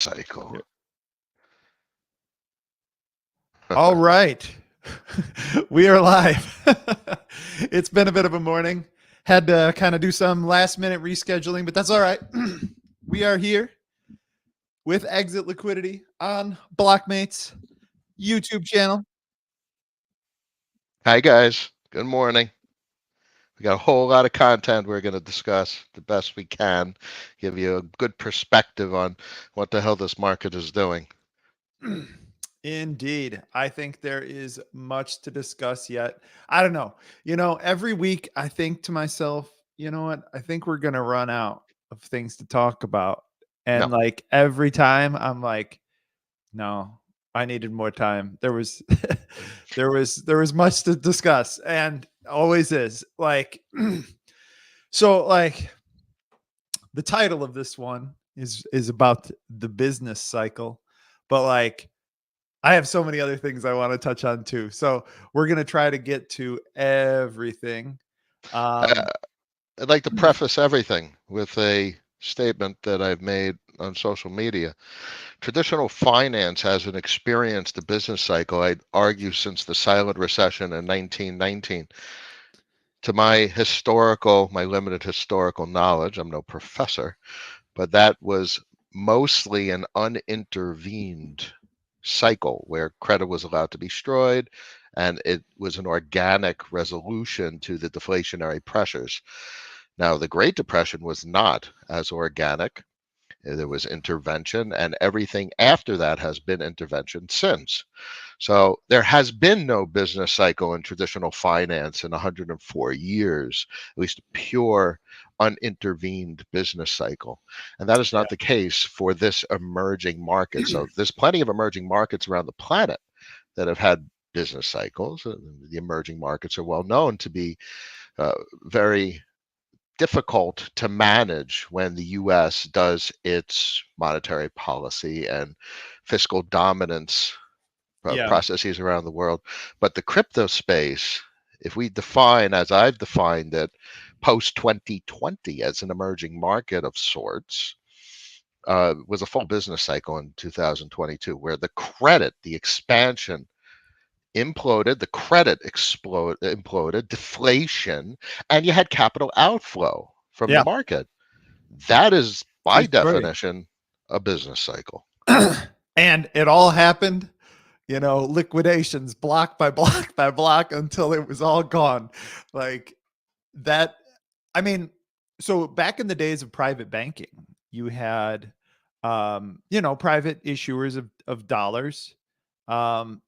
cycle. All right. We are live. It's been a bit of a morning. Had to kind of do some last minute rescheduling, but that's all right. We are here with Exit Liquidity on Blockmate's YouTube channel. Hi, guys. Good morning. We got a whole lot of content we're going to discuss the best we can, give you a good perspective on what the hell this market is doing. Indeed. I think there is much to discuss yet. I don't know. Every week I think to myself, you know what? I think we're going to run out of things to talk about. And No, like every time I'm like, no, I needed more time. There was there was much to discuss and always is. Like so like the title of this one is about the business cycle, but like I have so many other things I want to touch on too. So we're going to try to get to everything. uh, Um I'd like to preface everything with a statement that I've made on social media. Traditional finance hasn't experienced a business cycle, I'd argue, since the silent recession in 1919. To my limited historical knowledge, I'm no professor, but that was mostly an unintervened cycle where credit was allowed to be destroyed and it was an organic resolution to the deflationary pressures. Now, the Great Depression was not as organic. There was intervention, and everything after that has been intervention since. So there has been no business cycle in traditional finance in 104 years, at least a pure unintervened business cycle. And that is yeah. not the case for this emerging market. So there's plenty of emerging markets around the planet that have had business cycles. The emerging markets are well known to be very difficult to manage when the US does its monetary policy and fiscal dominance Yeah. processes around the world. But the crypto space, if we define, as I've defined it, post 2020 as an emerging market of sorts, was a full business cycle in 2022 where the expansion imploded, the credit imploded, deflation, and you had capital outflow from the Yeah. market. That is, True by story. definition, a business cycle. And it all happened, liquidations block by block by block until it was all gone. Like that. I mean, so back in the days of private banking, you had, private issuers of dollars. Um,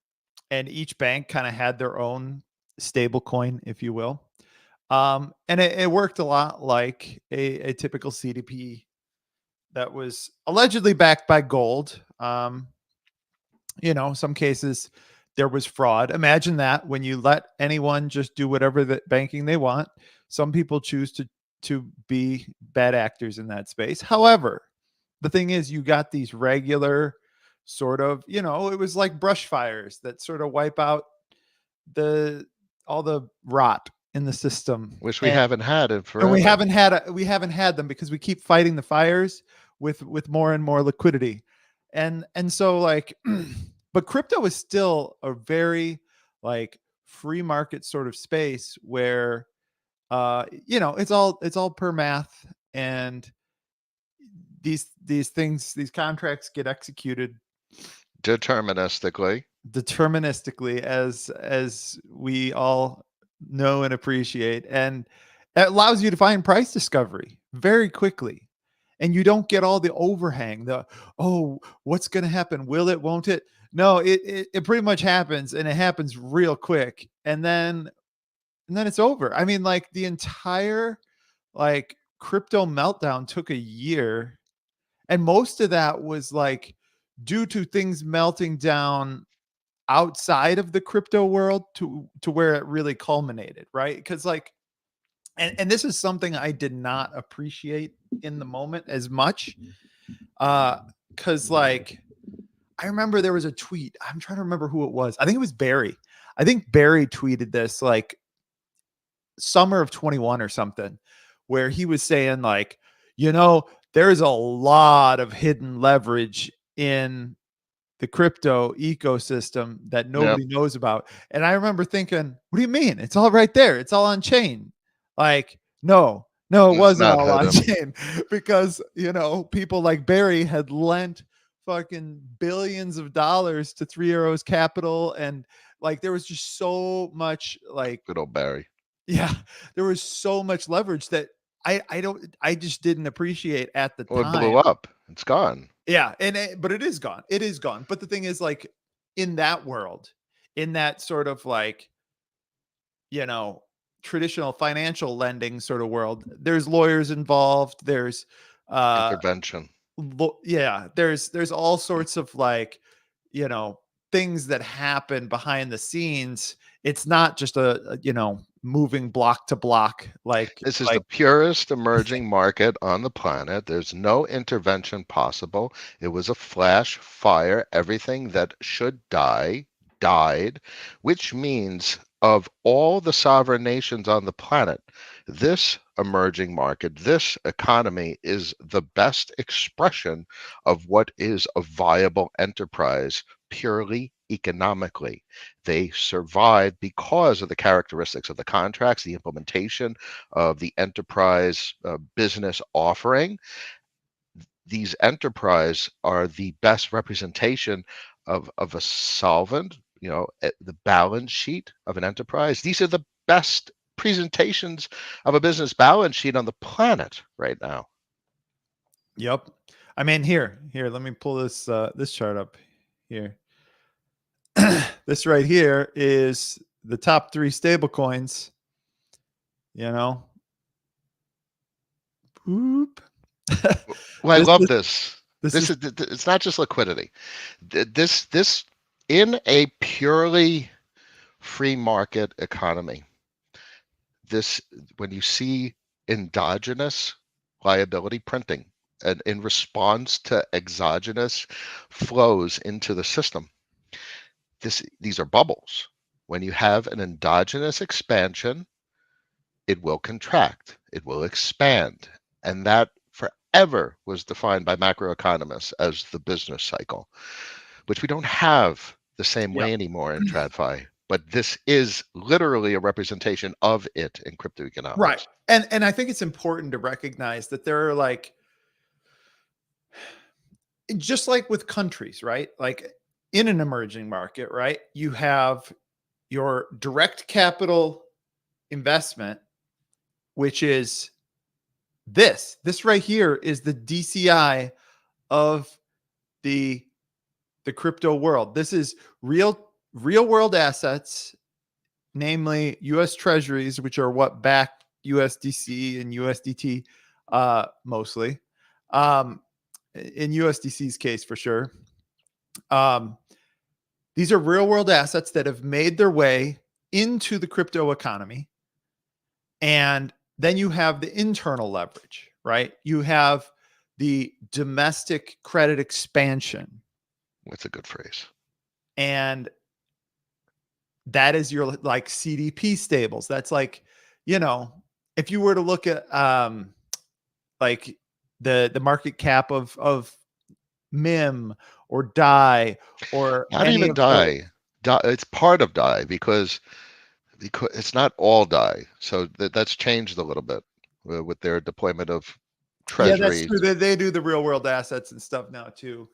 and each bank kind of had their own stable coin, if you will. And it worked a lot like a typical CDP that was allegedly backed by gold. Some cases there was fraud. Imagine that when you let anyone just do whatever the banking they want. Some people choose to be bad actors in that space. However, the thing is you got these regular sort of, it was like brush fires that sort of wipe out the all the rot in the system. Which we And haven't had in and forever. we haven't had them because we keep fighting the fires with more and more liquidity. And so like but crypto is still a very like free market sort of space where it's all per math, and these contracts get executed Deterministically. deterministically, as we all know and appreciate, and it allows you to find price discovery very quickly, and you don't get all the overhang, the what's going to happen, will it, won't it. No, it pretty much happens, and it happens real quick, and then it's over. I mean, like the entire like crypto meltdown took a year, and most of that was like due to things melting down outside of the crypto world to where it really culminated, right? Because like and this is something I did not appreciate in the moment as much. Because like I remember there was a tweet. I'm trying to remember who it was. I think it was Barry. I think Barry tweeted this like summer of 21 or something, where he was saying like, there's a lot of hidden leverage in the crypto ecosystem that Yep. nobody knows about. And I remember thinking, what do you mean? It's all right there. It's all on chain. Like, no, it It's wasn't not all on hidden. chain because, people like Barry had lent fucking billions of dollars to Three Arrows Capital. And like, there was just so much like, Good old Barry. yeah, there was so much leverage that I just didn't appreciate at the Well, it time. blew up. It's gone. Yeah, but it is gone. It is gone. But the thing is, like, in that world, in that sort of like, you know, traditional financial lending sort of world, there's lawyers involved. There's, uh, Intervention. yeah, there's all sorts of like, you know, things that happen behind the scenes. It's not just moving block to block This is the like purest emerging market on the planet. There's no intervention possible. It was a flash fire. Everything that should die died, which means of all the sovereign nations on the planet, this emerging market, this economy is the best expression of what is a viable enterprise purely economically. They survived because of the characteristics of the contracts, the implementation of the enterprise business offering. These enterprise are the best representation of a solvent, the balance sheet of an enterprise. These are the best presentations of a business balance sheet on the planet right now. yep. I mean, here, let me pull this chart up here. This right here is the top 3 stable coins, you know. Boop. Well, I this love is this. this This is is it's not just liquidity. This in a purely free market economy, this when you see endogenous liability printing and in response to exogenous flows into the system, these are bubbles. When you have an endogenous expansion, it will contract, it will expand, and that forever was defined by macroeconomists as the business cycle, which we don't have the same yep. way anymore in TradFi. But this is literally a representation of it in crypto Right. economics. And I think it's important to recognize that there are like, just like with countries, right? Like in an emerging market, right? You have your direct capital investment, which is this right here is the DCI of the the crypto world. This is real world assets, namely US treasuries, which are what back USDC and USDT mostly. Um, in USDC's case, for sure. Um, these are real world assets that have made their way into the crypto economy. And then you have the internal leverage, right? You have the domestic credit expansion. That's a good phrase. And that is your like CDP stables. That's like, if you were to look at like the market cap of MIM or DAI or Not any even of the DAI. It's part of DAI because it's not all DAI. So that's changed a little bit with their deployment of yeah, that's treasuries. true. They do the real world assets and stuff now too.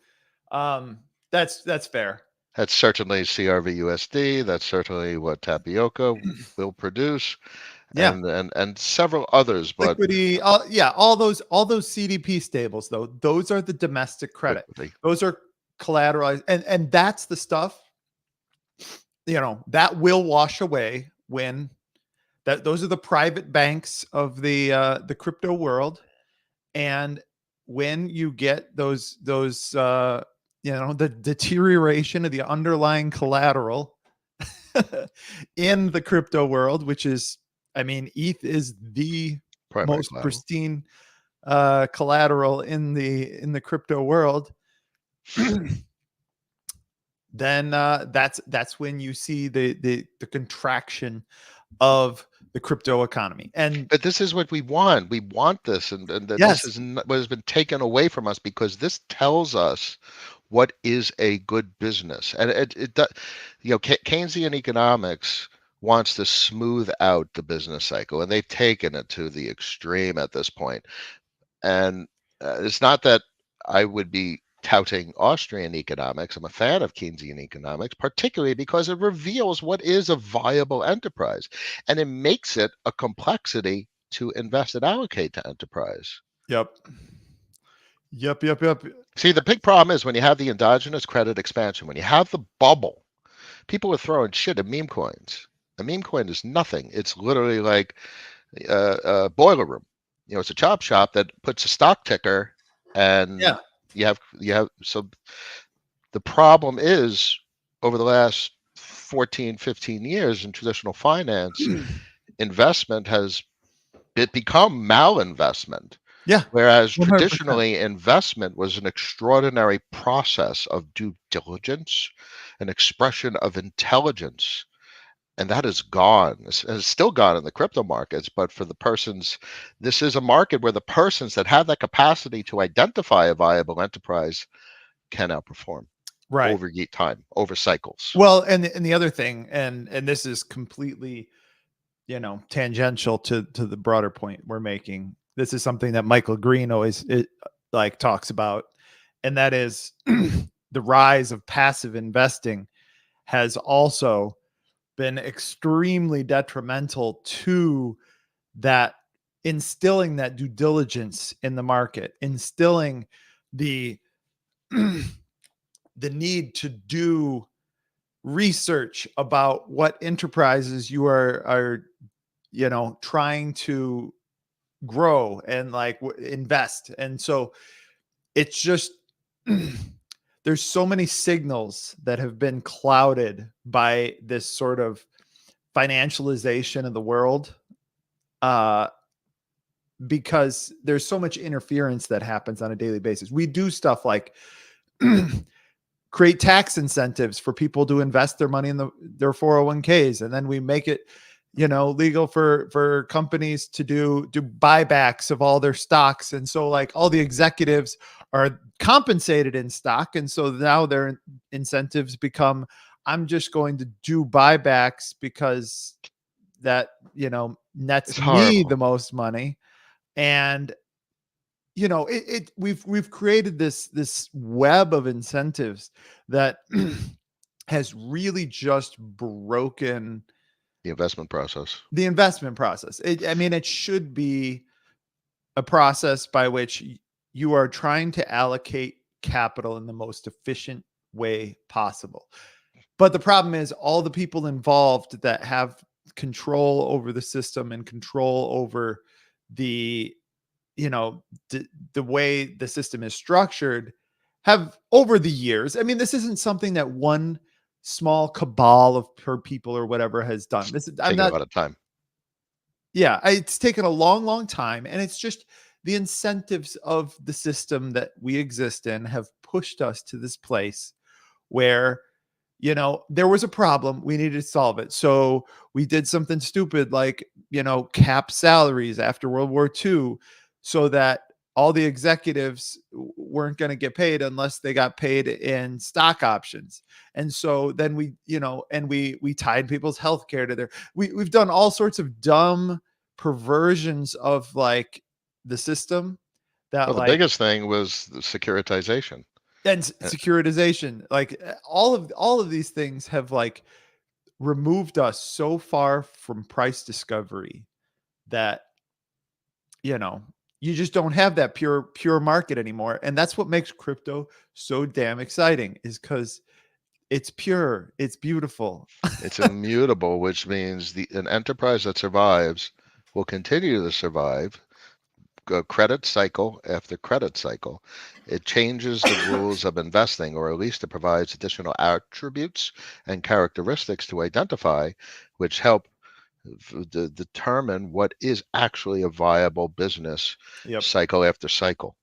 That's fair. That's certainly CRVUSD. That's certainly what Tapioca will produce, Yeah. and several others. But Liquidity, yeah, all those CDP stables though, those are the domestic credit. liquidity, Those are collateralized, and that's the stuff, that will wash away when those are the private banks of the crypto world. And when you get those the deterioration of the underlying collateral in the crypto world, which is, I mean, ETH is the primary most collateral. pristine collateral in the crypto world, then that's when you see the contraction of the crypto economy. And But this is what we want. We want this, and that this yes, is what has been taken away from us because this tells us what is a good business. And Keynesian economics wants to smooth out the business cycle, and they've taken it to the extreme at this point. And it's not that I would be touting Austrian economics. I'm a fan of Keynesian economics, particularly because it reveals what is a viable enterprise, and it makes it a complexity to invest and allocate to enterprise. Yep. Yep. See, the big problem is when you have the endogenous credit expansion, when you have the bubble, people are throwing shit at meme coins. A meme coin is nothing. It's literally like a boiler room. It's a chop shop that puts a stock ticker, and Yeah. you have. So the problem is, over the last 14, 15 years in traditional finance, investment has become malinvestment. Yeah. Whereas 100%. traditionally, investment was an extraordinary process of due diligence, an expression of intelligence, and that is gone. It's still gone in the crypto markets, but for the persons, this is a market where the persons that have that capacity to identify a viable enterprise can outperform Right. over time, over cycles. Well, and the other thing, and this is completely, tangential to the broader point we're making. This is something that Michael Green always like talks about, and that is the rise of passive investing has also been extremely detrimental to that, instilling that due diligence in the market, instilling the the need to do research about what enterprises you are trying to grow and like invest. And so it's just there's so many signals that have been clouded by this sort of financialization of the world, uh because there's so much interference that happens on a daily basis. We do stuff like create tax incentives for people to invest their money in their 401ks, and then we make it legal for companies to do buybacks of all their stocks. And so like all the executives are compensated in stock, and so now their incentives become, I'm just going to do buybacks because that nets It's me horrible. the most money. And we've created this web of incentives that has really just broken The investment process. the investment process. I mean, it should be a process by which you are trying to allocate capital in the most efficient way possible. But the problem is all the people involved that have control over the system and control over the the way the system is structured have, over the years, I mean, this isn't something that one small cabal of per people or whatever has done. This is, I'm Taking a not, lot of time. yeah, it's taken a long time. And it's just the incentives of the system that we exist in have pushed us to this place where there was a problem, we needed to solve it, so we did something stupid like cap salaries after World War II, so that all the executives weren't going to get paid unless they got paid in stock options. And so then we tied people's health care to their, we've done all sorts of dumb perversions of like the system that Well, the like, biggest thing was the securitization. and Uh, securitization, like all of these things have like removed us so far from price discovery that you know you just don't have that pure market anymore. And that's what makes crypto so damn exciting, is because it's pure, it's beautiful. It's immutable, which means an enterprise that survives will continue to survive, credit cycle after credit cycle. It changes the rules of investing, or at least it provides additional attributes and characteristics to identify, which help determine what is actually a viable business Yep, cycle after cycle.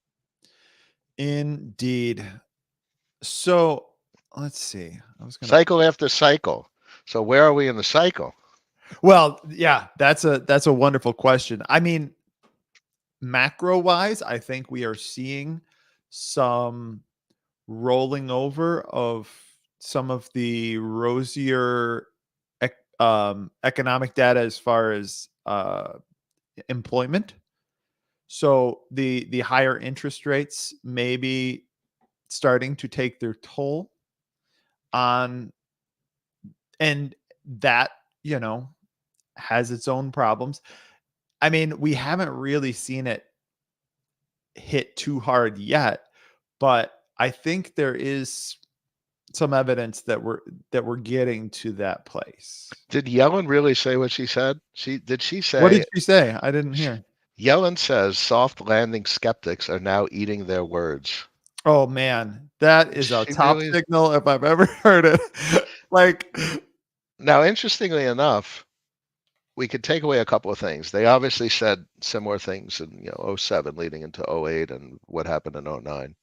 indeed. So let's see, I was gonna, Cycle after cycle. So where are we in the cycle? well, yeah, that's a wonderful question. I mean, macro wise, I think we are seeing some rolling over of some of the rosier economic data as far as employment. So the higher interest rates may be starting to take their toll on, and that, you know, has its own problems. I mean, we haven't really seen it hit too hard yet, but I think there is some evidence that we're getting to that place. Did Yellen really say what she said? She What did say she say? I didn't sh- hear. Yellen says soft landing skeptics are now eating their words. Oh man, that is a She top really signal if I've ever heard it. Like, now, interestingly enough, we could take away a couple of things. They obviously said similar things in '07 leading into '08 and what happened in '09.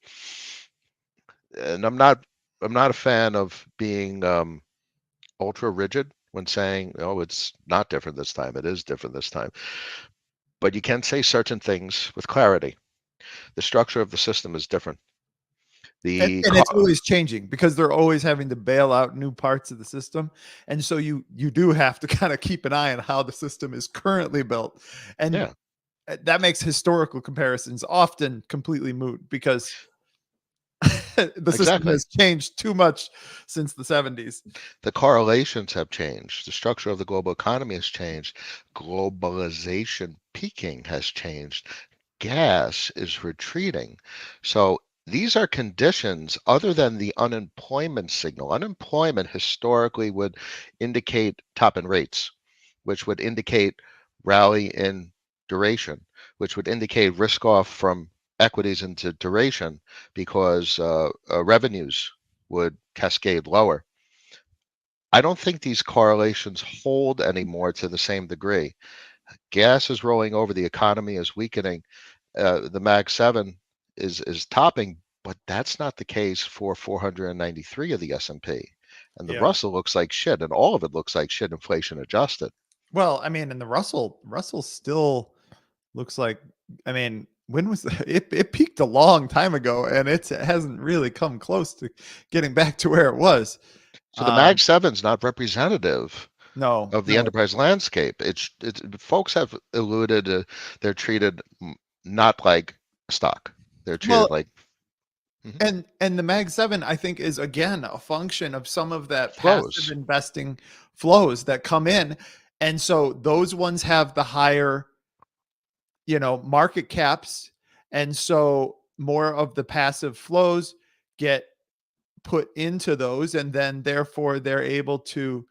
And I'm not a fan of being ultra rigid when saying, oh, it's not different this time. It is different this time. But you can say certain things with clarity. The structure of the system is different. The and it's always changing because they're always having to bail out new parts of the system, and so you do have to kind of keep an eye on how the system is currently built, and yeah, that makes historical comparisons often completely moot because the system exactly. has changed too much since the 70s. The correlations have changed. The structure of the global economy has changed. Globalization peaking has changed. Gas is retreating. So these are conditions other than the unemployment signal. Unemployment historically would indicate top in rates, which would indicate rally in duration, which would indicate risk off from equities into duration because revenues would cascade lower. I don't think these correlations hold anymore to the same degree. Gas is rolling over, the economy is weakening. The Mag 7 is topping, but that's not the case for 493 of the S&P. And the Yeah. Russell looks like shit, and all of it looks like shit inflation adjusted. Well, I mean, and the Russell still looks like, I mean, when was it peaked a long time ago, and it hasn't really come close to getting back to where it was. So the Mag Um, 7 is not representative no, of the no. enterprise landscape. It's folks have alluded they're treated not like stock. They're Well, treated like mhm, and the Mag 7, I think, is again a function of some of that passive flows. investing flows that come in. And so those ones have the higher, market caps. And so more of the passive flows get put into those, and then therefore they're able to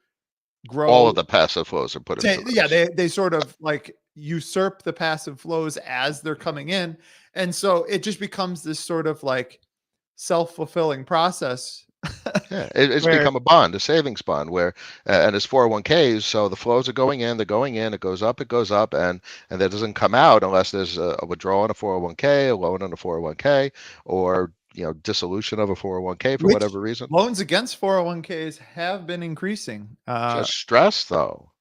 All grow. of the passive flows are put into Yeah, those. they sort of like usurp the passive flows as they're coming in. And so it just becomes this sort of like self-fulfilling process Yeah, it's where become a bond, a savings bond, where and it's 401ks, so the flows are going in, they're going in, it goes up, and that doesn't come out unless there's a withdrawal in a 401k, a loan in a 401k, or dissolution of a 401k for which whatever reason. loans against 401ks have been increasing. Just stress, though.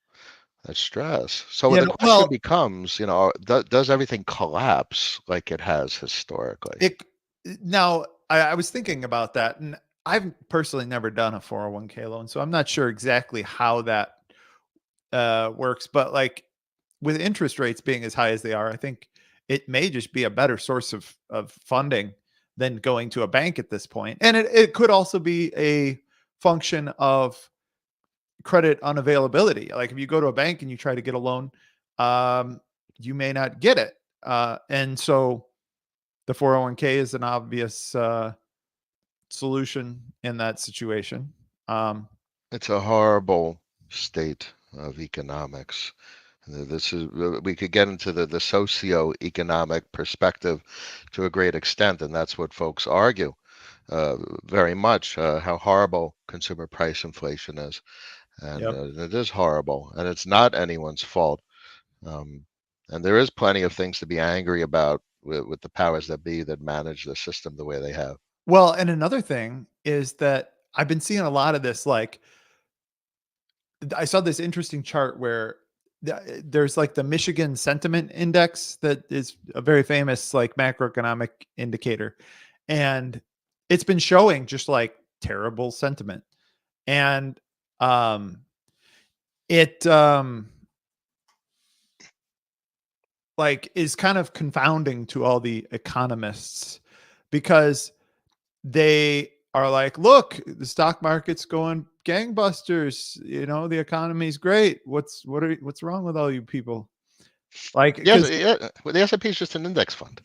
That's stress. So the question Well, becomes, does everything collapse like it has historically? it now I was thinking about that, and I've personally never done a 401k loan, so I'm not sure exactly how that works. But like with interest rates being as high as they are, I think it may just be a better source of funding than going to a bank at this point. And it could also be a function of credit unavailability. Like if you go to a bank and you try to get a loan, you may not get it. And so the 401k is an obvious solution in that situation. Um, It's a horrible state of economics. This is we could get into the socio-economic perspective to a great extent, and that's what folks argue very much how horrible consumer price inflation is, and yep. it is horrible, and it's not anyone's fault. Um, and there is plenty of things to be angry about with the powers that be that manage the system the way they have. Well, and another thing is that I've been seeing a lot of this. Like I saw this interesting chart where there's like the Michigan Sentiment Index that is a very famous like macroeconomic indicator, and it's been showing just like terrible sentiment. And um it like is kind of confounding to all the economists because they are like, look, the stock market's going gangbusters, the economy's great. What's wrong with all you people? Like, Yes, because yeah, well, the S&P is just an index fund.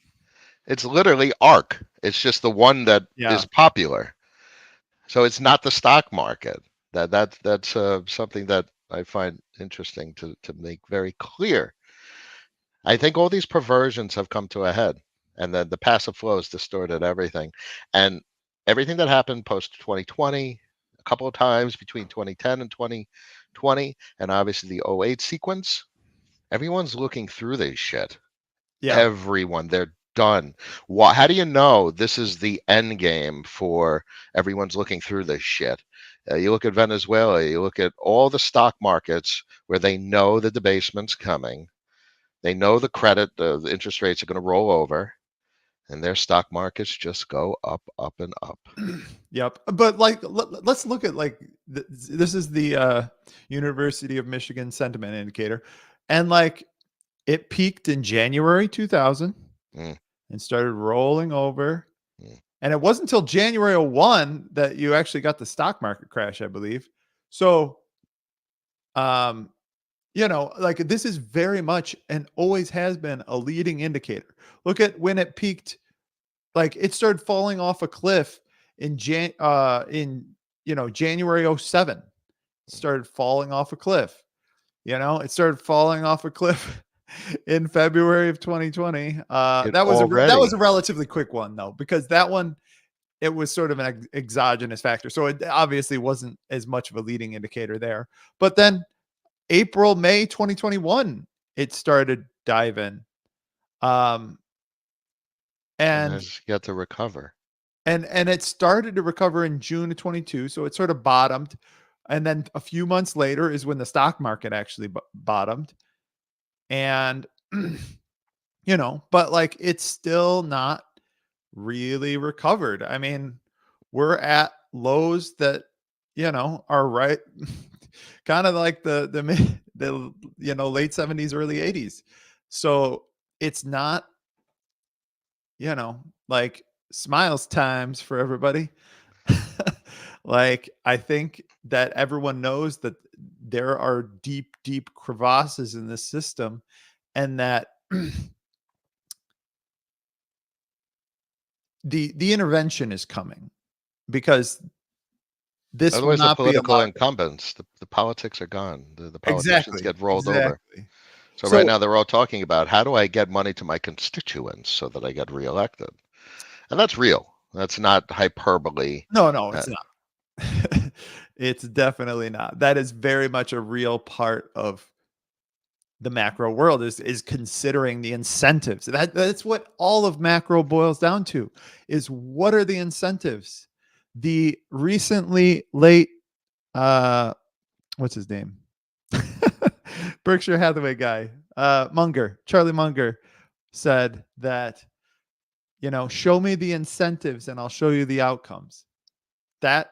It's literally ARK. It's just the one that yeah, is popular. So it's not the stock market. That's something that I find interesting to make very clear. I think all these perversions have come to a head, and the passive flow has distorted everything, and everything that happened post 2020, a couple of times between 2010 and 2020, and obviously the '08 sequence. Everyone's looking through this shit. yeah, Everyone, they're done. Why, how do you know this is the end game for everyone's looking through this shit? You look at Venezuela, you look at all the stock markets where they know the debasement's coming. They know the credit, the interest rates are going to roll over, and their stock markets just go up, up, and up. yep. But like, let's look at like this is the University of Michigan sentiment indicator, and like it peaked in January 2000 Mm, and started rolling over. mm. And it wasn't until January 01 that you actually got the stock market crash, I believe. So, um, like this is very much and always has been a leading indicator. Look at when it peaked, like it started falling off a cliff in January '07. Started falling off a cliff. It started falling off a cliff in February of 2020. It That was a already. relatively quick one though, because that one it was sort of an exogenous factor. So it obviously wasn't as much of a leading indicator there. But then April, May 2021, it started diving. Um, And and has yet to recover. and it started to recover in June of 22. So it sort of bottomed. And then a few months later is when the stock market actually bottomed. And but like it's still not really recovered. I mean, we're at lows that are right kind of like the late 70s, early 80s. So it's not, like smiles times for everybody. Like I think that everyone knows that there are deep, deep crevasses in this system, and that the intervention is coming because this will Otherwise, the not be political allowed. incumbents, the politics are gone. The politicians Exactly, get rolled over. exactly. So right So now they're all talking about how do I get money to my constituents so that I get reelected? And that's real. That's not hyperbole. no, Uh, it's not. It's definitely not. That is very much a real part of the macro world is considering the incentives. That's what all of macro boils down to, is what are the incentives? The recently late what's his name? Berkshire Hathaway guy, Charlie Munger said that, show me the incentives and I'll show you the outcomes. That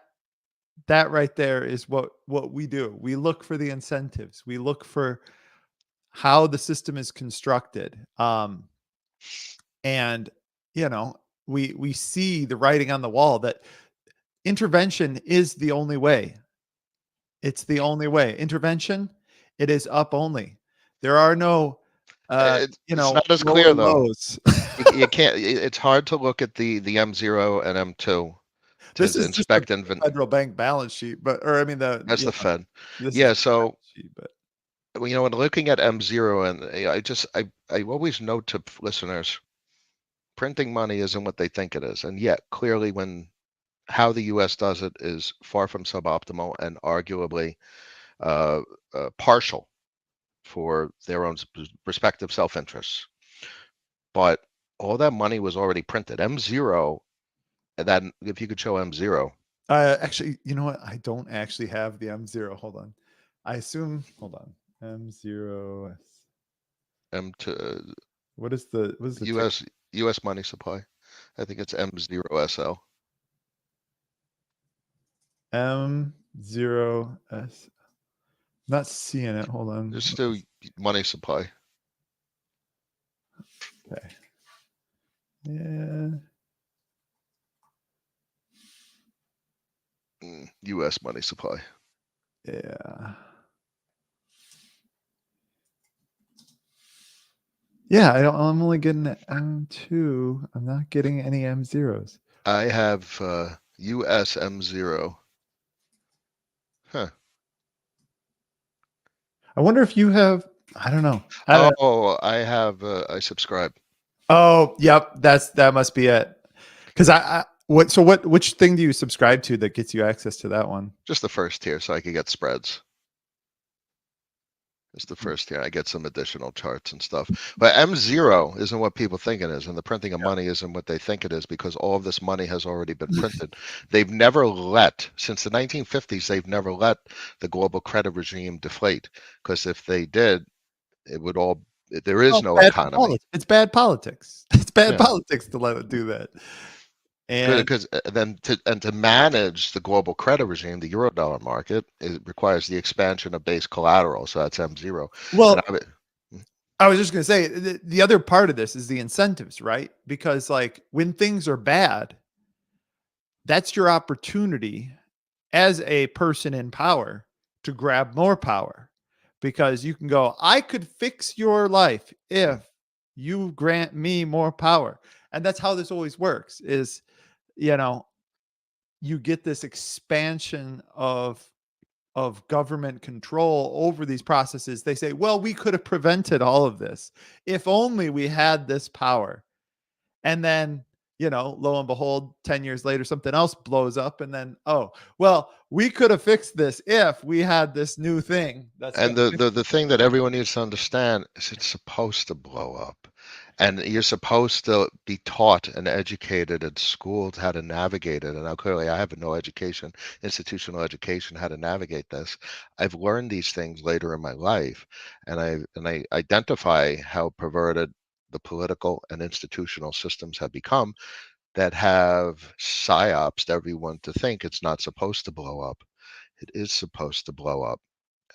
that right there is what we do. We look for the incentives. We look for how the system is constructed. And you know, we see the writing on the wall that intervention is the only way. It's the only way. Intervention, it is up only. There are no it's not as lower clear though. lows. You can't. It's hard to look at the M0 and M2 This to is just the inspect and federal bank balance sheet, but or I mean that's the Fed. this is Yeah. the balance So sheet, but when looking at M0, and I always note to listeners, printing money isn't what they think it is, and yet clearly when how the U.S. does it is far from suboptimal and arguably uh, partial for their own respective self-interests. But all that money was already printed. M0, that if you could show M0, actually, you know what? I don't actually have the M0. Hold on. I assume hold on. M0. M2, What is the ticker? US money supply. I think it's M0SL. M0S. Not seeing it. Hold on. Just do money supply. Okay. Yeah. U.S. money supply. Yeah. Yeah, I'm only getting M2. I'm not getting any M0s. I have US M0. Huh. I wonder if you have. I don't know. I don't. Oh, I have. I subscribe. Oh, yep. That must be it. Because I what so what which thing do you subscribe to that gets you access to that one? Just the first tier, so I could get spreads. It's the first tier. I get some additional charts and stuff. But M0 isn't what people think it is, and the printing of money isn't what they think it is because all of this money has already been printed. They've never let, since the 1950s, they've never let the global credit regime deflate. Because if they did, it would all. There is Well, no economy. It's bad politics. It's bad Yeah. politics to let it do that. And Because then to manage the global credit regime, the Eurodollar market, it requires the expansion of base collateral. So that's M0. And well, I would, I was just going to say the other part of this is the incentives, right? Because like when things are bad, that's your opportunity as a person in power to grab more power because you can go, I could fix your life if you grant me more power. And that's how this always works is, you know, you get this expansion of government control over these processes. They say, well, we could have prevented all of this if only we had this power. And then, lo and behold, 10 years later, something else blows up. And then, oh, well, we could have fixed this if we had this new thing that's going and to fix the thing that everyone needs to understand is it's supposed to blow up. And you're supposed to be taught and educated at school how to navigate it. And now clearly I have no education, institutional education, how to navigate this. I've learned these things later in my life, and I identify how perverted the political and institutional systems have become that have psyopsed everyone to think it's not supposed to blow up. It is supposed to blow up.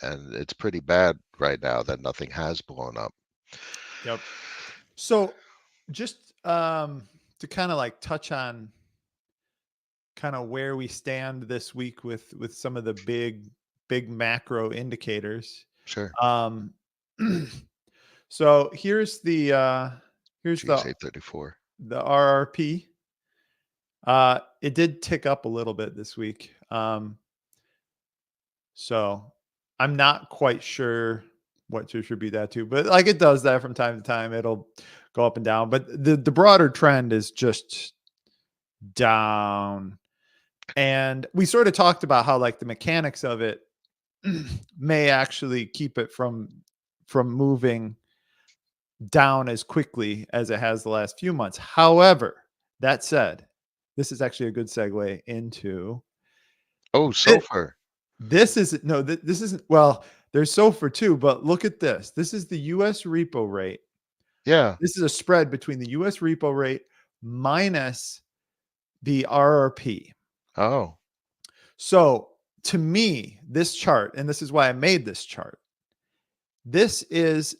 And it's pretty bad right now that nothing has blown up. Yep. So just to kind of like touch on kind of where we stand this week with some of the big macro indicators. Sure. Um so here's Geez, 834. the RRP. It did tick up a little bit this week. So I'm not quite sure what to attribute that to, but like it does that from time to time. It'll go up and down, but the broader trend is just down. And we sort of talked about how like the mechanics of it may actually keep it from moving down as quickly as it has the last few months. However, that said, this is actually a good segue into Oh, it. sulfur. This is no, this isn't. Well, there's SOFR too, but look at this. This is the US repo rate. Yeah. This is a spread between the US repo rate minus the RRP. Oh, So to me, this chart, and this is why I made this chart, this is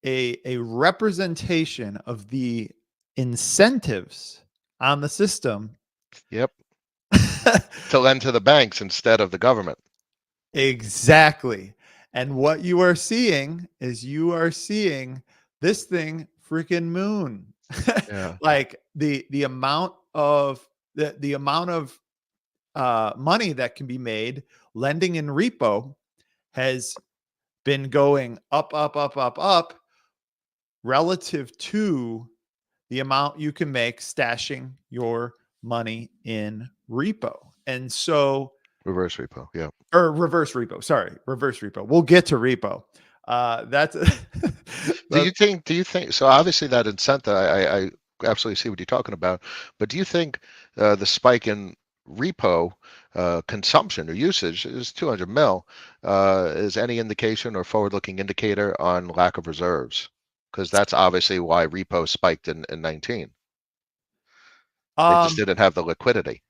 a representation of the incentives on the system. yep. To lend to the banks instead of the government. Exactly. And what you are seeing is you are seeing this thing freaking moon. Yeah. Like the amount of the amount of money that can be made lending in repo has been going up relative to the amount you can make stashing your money in repo. And so Reverse repo. Yeah. or reverse repo. Sorry, reverse repo. We'll get to repo. That's Do you think, so obviously that incentive, I absolutely see what you're talking about, but do you think the spike in repo consumption or usage is 200 mil is any indication or forward-looking indicator on lack of reserves? Because that's obviously why repo spiked in 19. They just um didn't have the liquidity.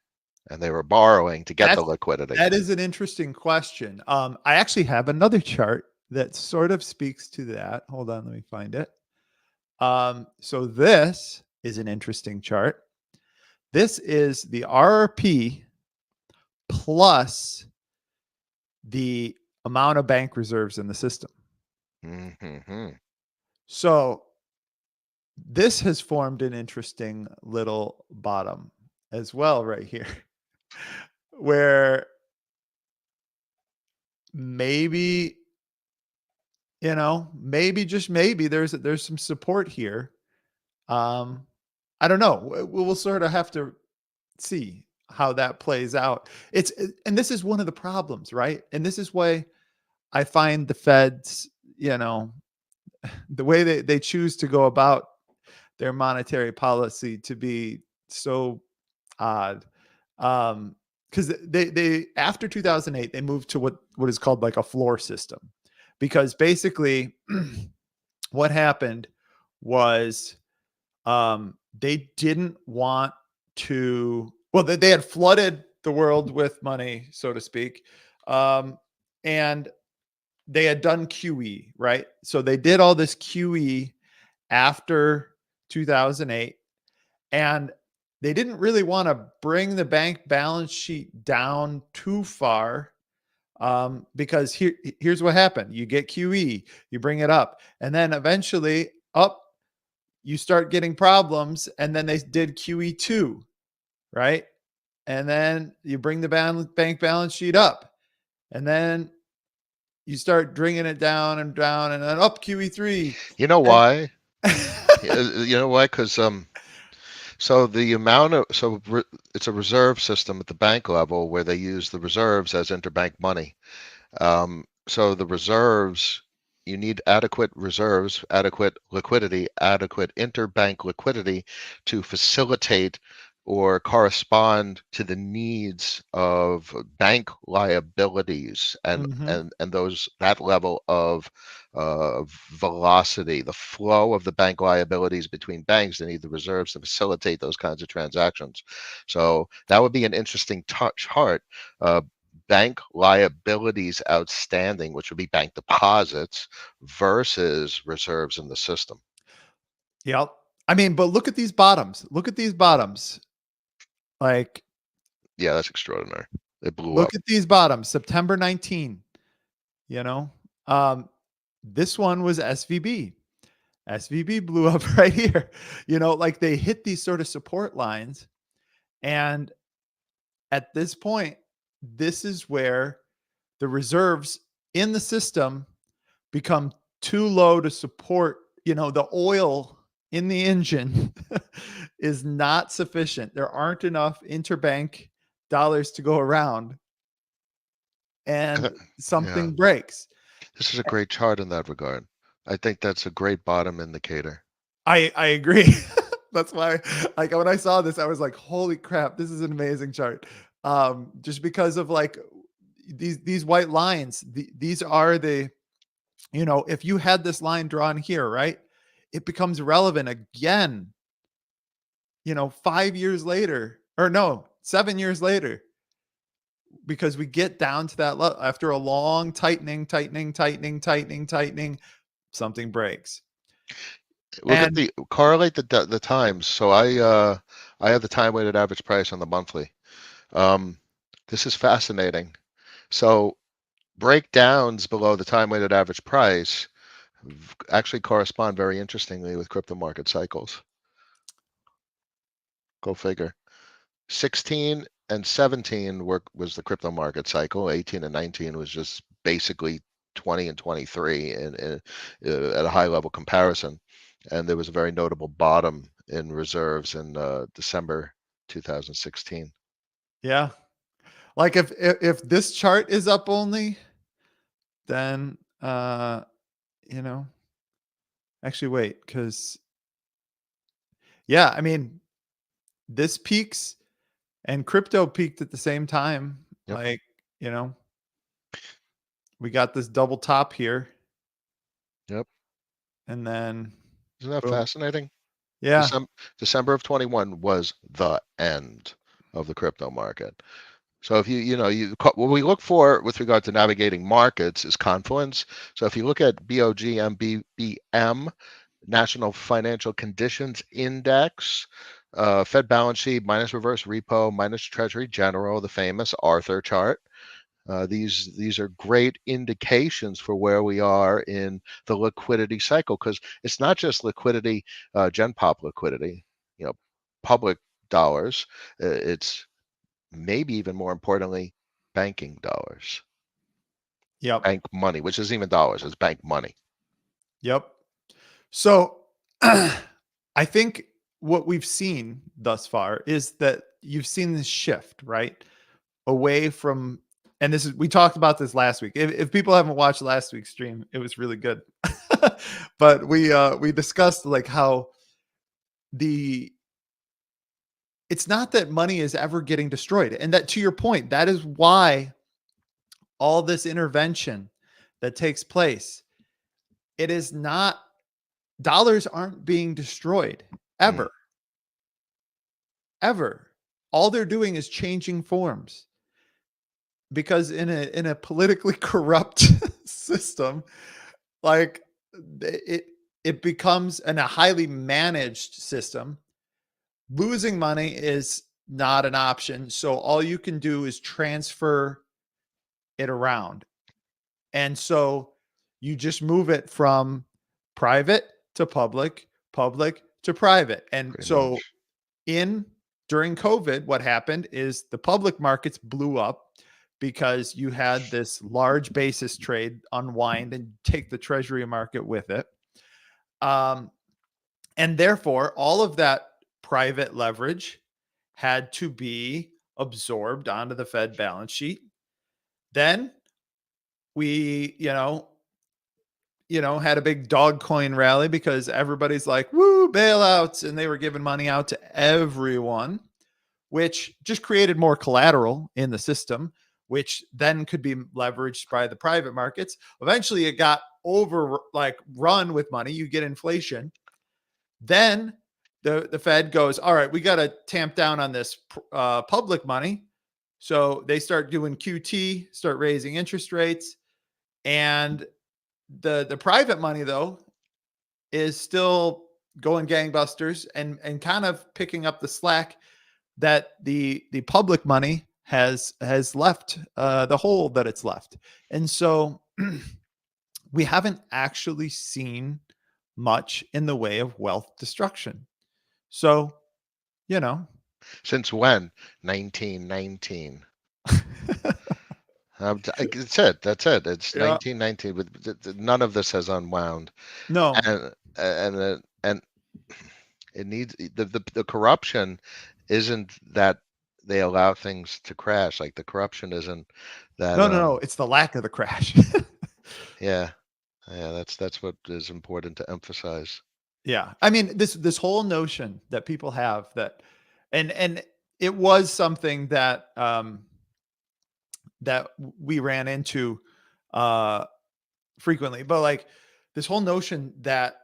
and they were borrowing to get the That's liquidity. that is an interesting question. I actually have another chart that sort of speaks to that. Hold on, let me find it. So this is an interesting chart. This is the RRP plus the amount of bank reserves in the system. Hmm. So this has formed an interesting little bottom as well right here where maybe maybe just maybe there's some support here. um I don't know. We'll sort of have to see how that plays out. And this is one of the problems, right? And this is why I find the Feds, the way they choose to go about their monetary policy to be so odd. Because they after 2008 they moved to what is called like a floor system, because basically what happened was they didn't want to, well, they had flooded the world with money, so to speak. And they had done QE, right? So they did all this QE after 2008, and they didn't really want to bring the bank balance sheet down too far, because here's what happened. You get QE, you bring it up, and then eventually up, you start getting problems, and then they did QE2, right? And then you bring the bank balance sheet up, and then you start bringing it down and down, and then up QE3. You know And why? You know why? Because so the amount of so re, it's a reserve system at the bank level where they use the reserves as interbank money. So the reserves, you need adequate reserves, adequate liquidity, adequate interbank liquidity to facilitate or correspond to the needs of bank liabilities Mhm. and those that level of velocity, the flow of the bank liabilities between banks. They need the reserves to facilitate those kinds of transactions. So that would be an interesting chart. Uh, Bank liabilities outstanding, which would be bank deposits, versus reserves in the system. Yep. I mean, but look at these bottoms. Look at these bottoms. Like, Yeah, that's extraordinary. It blew look up. at these bottoms. September 19, you know? Um, this one was SVB. SVB blew up right here. Like they hit these sort of support lines. And at this point, this is where the reserves in the system become too low to support, the oil in the engine is not sufficient. There aren't enough interbank dollars to go around, and Yeah, something breaks. this is a great chart in that regard. I think that's a great bottom indicator. I agree. That's why, like, when I saw this, I was like, "Holy crap, this is an amazing chart." Just because of like these white lines, these are the, if you had this line drawn here, right, it becomes relevant again, 5 years later, or no, 7 years later, because we get down to that level after a long tightening, something breaks. Look at And the correlate the times. So I have the time weighted average price on the monthly. Um, this is fascinating. So breakdowns below the time weighted average price actually correspond very interestingly with crypto market cycles. Go figure. 16 and 17 was the crypto market cycle. 18 and 19 was just basically 20 and 23 at a high level comparison. And there was a very notable bottom in reserves in December 2016. yeah, like if this chart is up only, then you know, actually wait, because yeah, I mean, this peaks and crypto peaked at the same time. Yep. Like, you know, we got this double top here, Yep. and then Isn't that boom. fascinating? Yeah. December of 21 was the end of the crypto market. So if what we look for with regard to navigating markets is confluence. So if you look at BOGMBBM, National Financial Conditions Index, Fed balance sheet minus reverse repo minus Treasury General, the famous Arthur chart. These are great indications for where we are in the liquidity cycle, because it's not just liquidity, gen pop liquidity, you know, public dollars. It's maybe even more importantly, banking dollars, Yep. bank money, which isn't even dollars, it's bank money. Yep. So I think what we've seen thus far is that you've seen this shift, right? Away from, and this is, we talked about this last week. If people haven't watched last week's stream, it was really good. But we discussed like how the it's not that money is ever getting destroyed. And that, to your point, that is why all this intervention that takes place, it is not, dollars aren't being destroyed Mm, ever, ever. All they're doing is changing forms, because in a politically corrupt system, like it it becomes in a highly managed system, losing money is not an option. So all you can do is transfer it around. And so you just move it from private to public, public to private. And pretty so much. in during COVID, what happened is the public markets blew up because you had this large basis trade unwind and take the treasury market with it. Um, and therefore, all of that private leverage had to be absorbed onto the Fed balance sheet. Then we, had a big dog coin rally because everybody's like, woo, bailouts. And they were giving money out to everyone, which just created more collateral in the system, which then could be leveraged by the private markets. Eventually, it got over like run with money. You get inflation. Then the Fed goes, all right, we got to tamp down on this public money. So they start doing QT, start raising interest rates. And the private money, though, is still going gangbusters and kind of picking up the slack that the public money has left, the hole that it's left. And so we haven't actually seen much in the way of wealth destruction. So, you know, Since when? 1919. That's it. That's it. It's yeah, 1919. But none of this has unwound, no, and it needs the corruption isn't that they allow things to crash. Like the corruption isn't that. no. It's the lack of the crash. Yeah, yeah. That's what is important to emphasize. Yeah. I mean, this whole notion that people have that, and it was something that that we ran into uh frequently, but like this whole notion that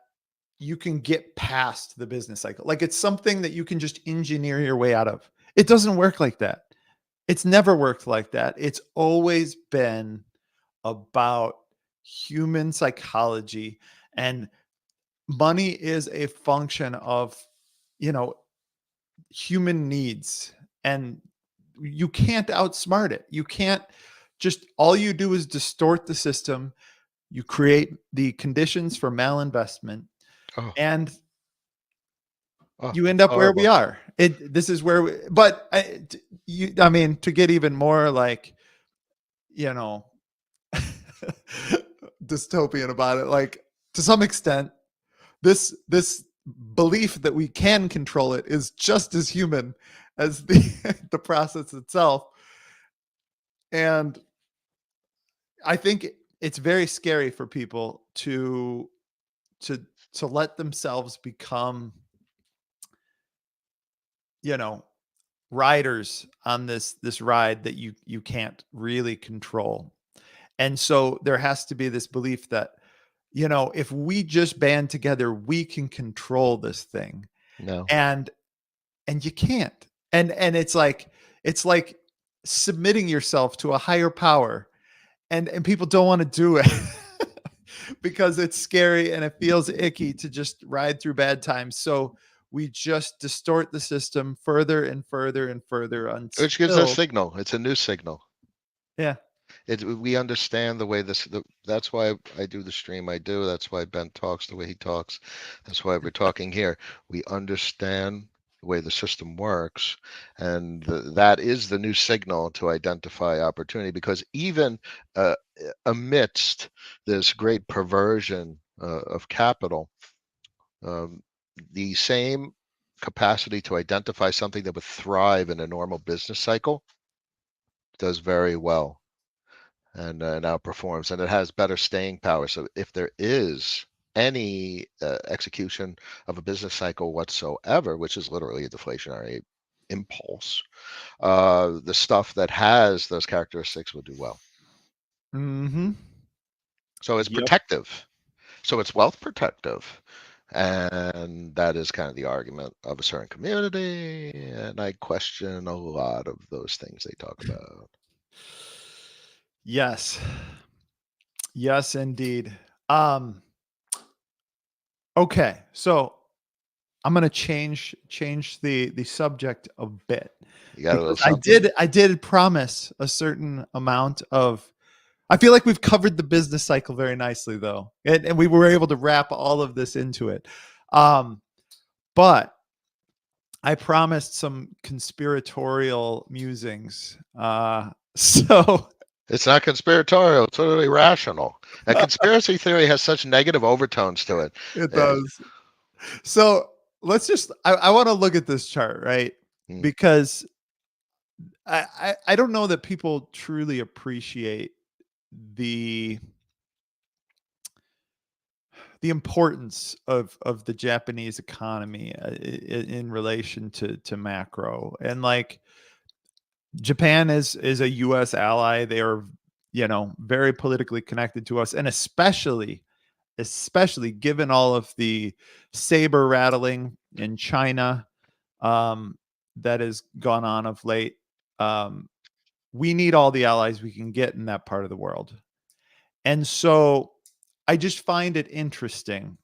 you can get past the business cycle. Like it's something that you can just engineer your way out of. It doesn't work like that. It's never worked like that. It's always been about human psychology, and money is a function of, you know, human needs, and you can't outsmart it. You can't just, all you do is distort the system. You create the conditions for malinvestment, Oh, and oh, you end it's up where we horrible. are. This is where we, but I mean, to get even more like, you know, dystopian about it, like to some extent, this belief that we can control it is just as human as the the process itself. And I think it's very scary for people to to let themselves become, you know, riders on this ride that you can't really control. And so there has to be this belief that, you know, if we just band together, we can control this thing. No. And you can't. And it's like it's like submitting yourself to a higher power, and people don't want to do it because it's scary and it feels icky to just ride through bad times. So we just distort the system further and further and further Which gives a until, signal. It's a new signal. yeah. We understand the way that's why I do the stream I do. That's why Ben talks the way he talks. That's why we're talking here. We understand the way the system works, and that is the new signal to identify opportunity. Because even amidst this great perversion of capital, um, the same capacity to identify something that would thrive in a normal business cycle does very well and outperforms, and it has better staying power. So if there is any execution of a business cycle whatsoever, which is literally a deflationary impulse, the stuff that has those characteristics will do well. Mm-hmm. So it's Yep. protective. So it's wealth protective. And that is kind of the argument of a certain community. And I question a lot of those things they talk about. Yes. Yes, indeed. Um, okay. So I'm gonna change the subject a bit You got a little because I something? did promise a certain amount of. I feel like we've covered the business cycle very nicely though, and we were able to wrap all of this into it. Um, but I promised some conspiratorial musings. So It's not conspiratorial. It's totally rational. A conspiracy theory has such negative overtones to it. it Uh, does. So let's just. I want to look at this chart, right? mm, Because I don't know that people truly appreciate the the importance of the Japanese economy in relation to macro, and like Japan is a U.S. ally. They are, very politically connected to us, and especially given all of the saber rattling in China, um, that has gone on of late. Um, we need all the allies we can get in that part of the world. And so I just find it interesting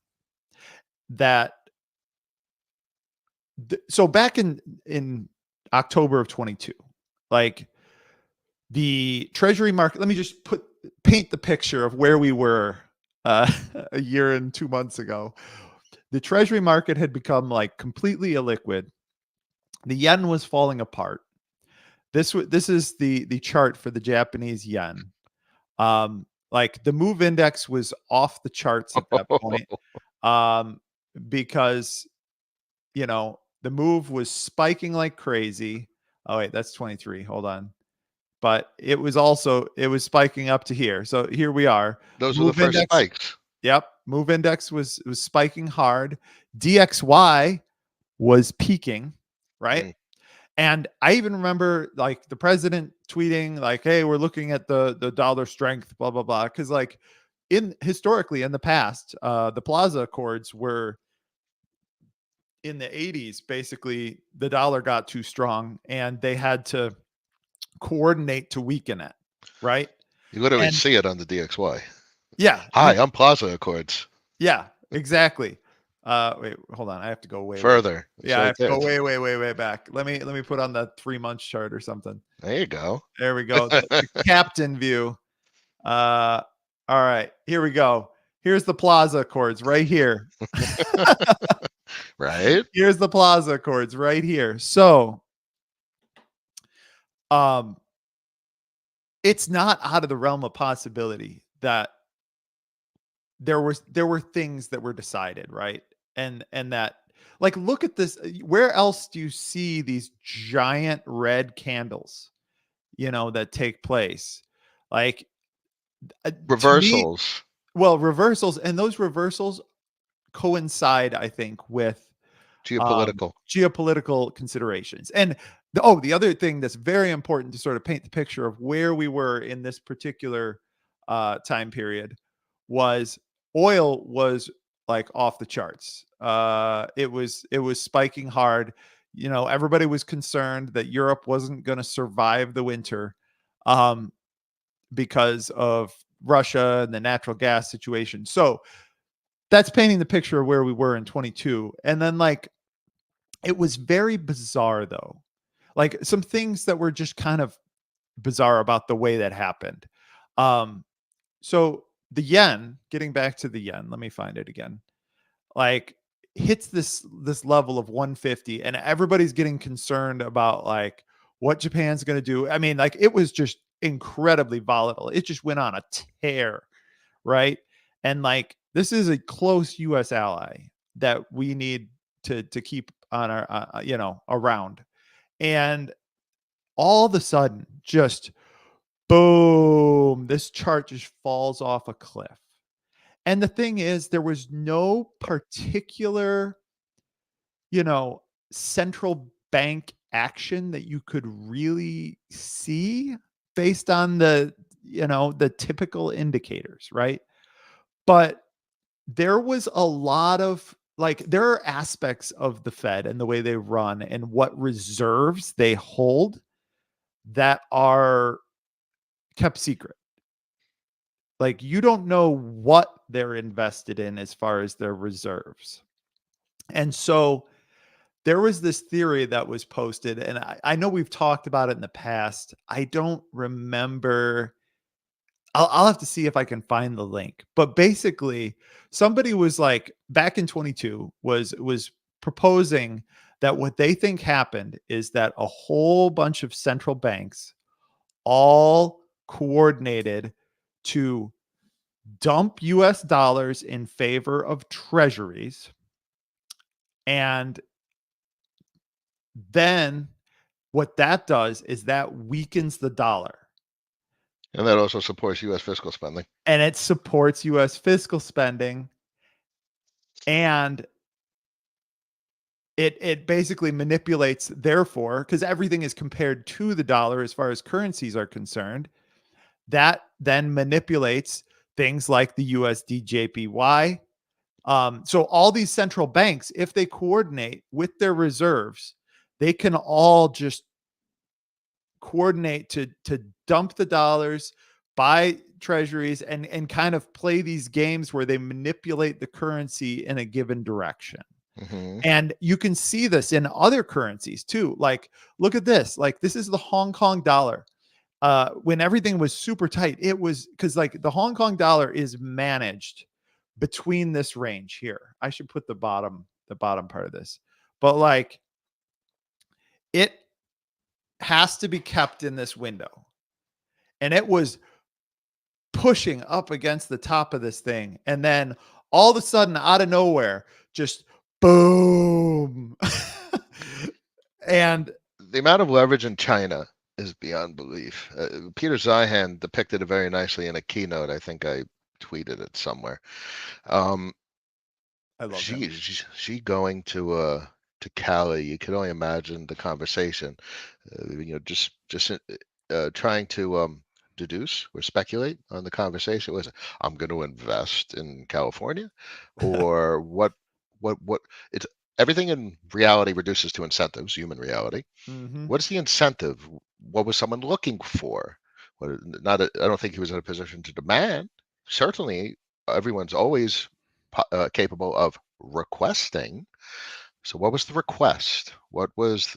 that so back in October of 22, like the treasury market, let me just paint the picture of where we were a year and 2 months ago. The treasury market had become like completely illiquid. The yen was falling apart. This is the chart for the Japanese yen. Like the move index was off the charts at that point, um, because the move was spiking like crazy. Oh wait, that's 23. Hold on. But it was spiking up to here. So here we are. those were the Move first index. spikes. Yep. Move index was spiking hard. DXY was peaking, right? Mm. And I even remember like the president tweeting like, "Hey, we're looking at the dollar strength, blah blah blah." Because like in historically in the past, the Plaza Accords were in the 80s. Basically, the dollar got too strong, and they had to coordinate to weaken it, right? You literally And see it on the DXY. yeah, Hi, I'm Plaza Accords. yeah, exactly. Wait, hold on. I have to go way, way. Further, it's Yeah, I right have to there. go way, way, way, way back. Let me put on the 3 months chart or something. There you go. There we go. The captain view. All right, here we go. Here's the Plaza Accords right here. Right? Here's the Plaza Accords right here. So, um, it's not out of the realm of possibility that there were things that were decided, right? And that, like, look at this. Where else do you see these giant red candles, that take place? Like, to me, Reversals. well, reversals, and those reversals coincide, I think, with Geopolitical. geopolitical considerations. And the other thing that's very important to sort of paint the picture of where we were in this particular time period was oil was like off the charts. It was spiking hard. everybody was concerned that Europe wasn't going to survive the winter, um, because of Russia and the natural gas situation. So that's painting the picture of where we were in 22. And then, like, it was very bizarre, though. Like, some things that were just kind of bizarre about the way that happened. Um, so the yen, getting back to the yen, let me find it again. Like, hits this level of 150, and everybody's getting concerned about, like, what Japan's going to do. I mean, like, it was just incredibly volatile. It just went on a tear, right? And, like, this is a close US ally that we need to keep on our around. And all of a sudden, just boom, this chart just falls off a cliff. And the thing is, there was no particular, you know, central bank action that you could really see based on the typical indicators, right? But there was a lot of, like, there are aspects of the Fed and the way they run and what reserves they hold that are kept secret. Like, you don't know what they're invested in as far as their reserves. And so there was this theory that was posted, and I know we've talked about it in the past. I don't remember. I'll have to see if I can find the link. But basically, somebody was like, back in 22, was proposing that what they think happened is that a whole bunch of central banks all coordinated to dump US dollars in favor of treasuries. And then what that does is that weakens the dollar, And that also supports U.S. fiscal spending. and it supports US fiscal spending, and it basically manipulates, therefore, because everything is compared to the dollar as far as currencies are concerned, that then manipulates things like the USD So all these central banks, if they coordinate with their reserves, they can all just coordinate to dump the dollars, buy treasuries, and kind of play these games where they manipulate the currency in a given direction. Hmm. And you can see this in other currencies too. Like, look at this. Like, this is the Hong Kong dollar. When everything was super tight, it was because, like, the Hong Kong dollar is managed between this range here. I should put the bottom part of this, but, like, it has to be kept in this window, and it was pushing up against the top of this thing, and then all of a sudden, out of nowhere, just boom. And The amount of leverage in China is beyond belief. Peter Zeihan depicted it very nicely in a keynote. I think I tweeted it somewhere. Um, I love him. she going to Cali. You can only imagine the conversation. Just trying to deduce or speculate on the conversation. Was I'm going to invest in California, or what? What? It's everything in reality reduces to incentives. Human reality. Hmm. What is the incentive? What was someone looking for? I don't think he was in a position to demand. Certainly, everyone's always capable of requesting. So, what was the request? What was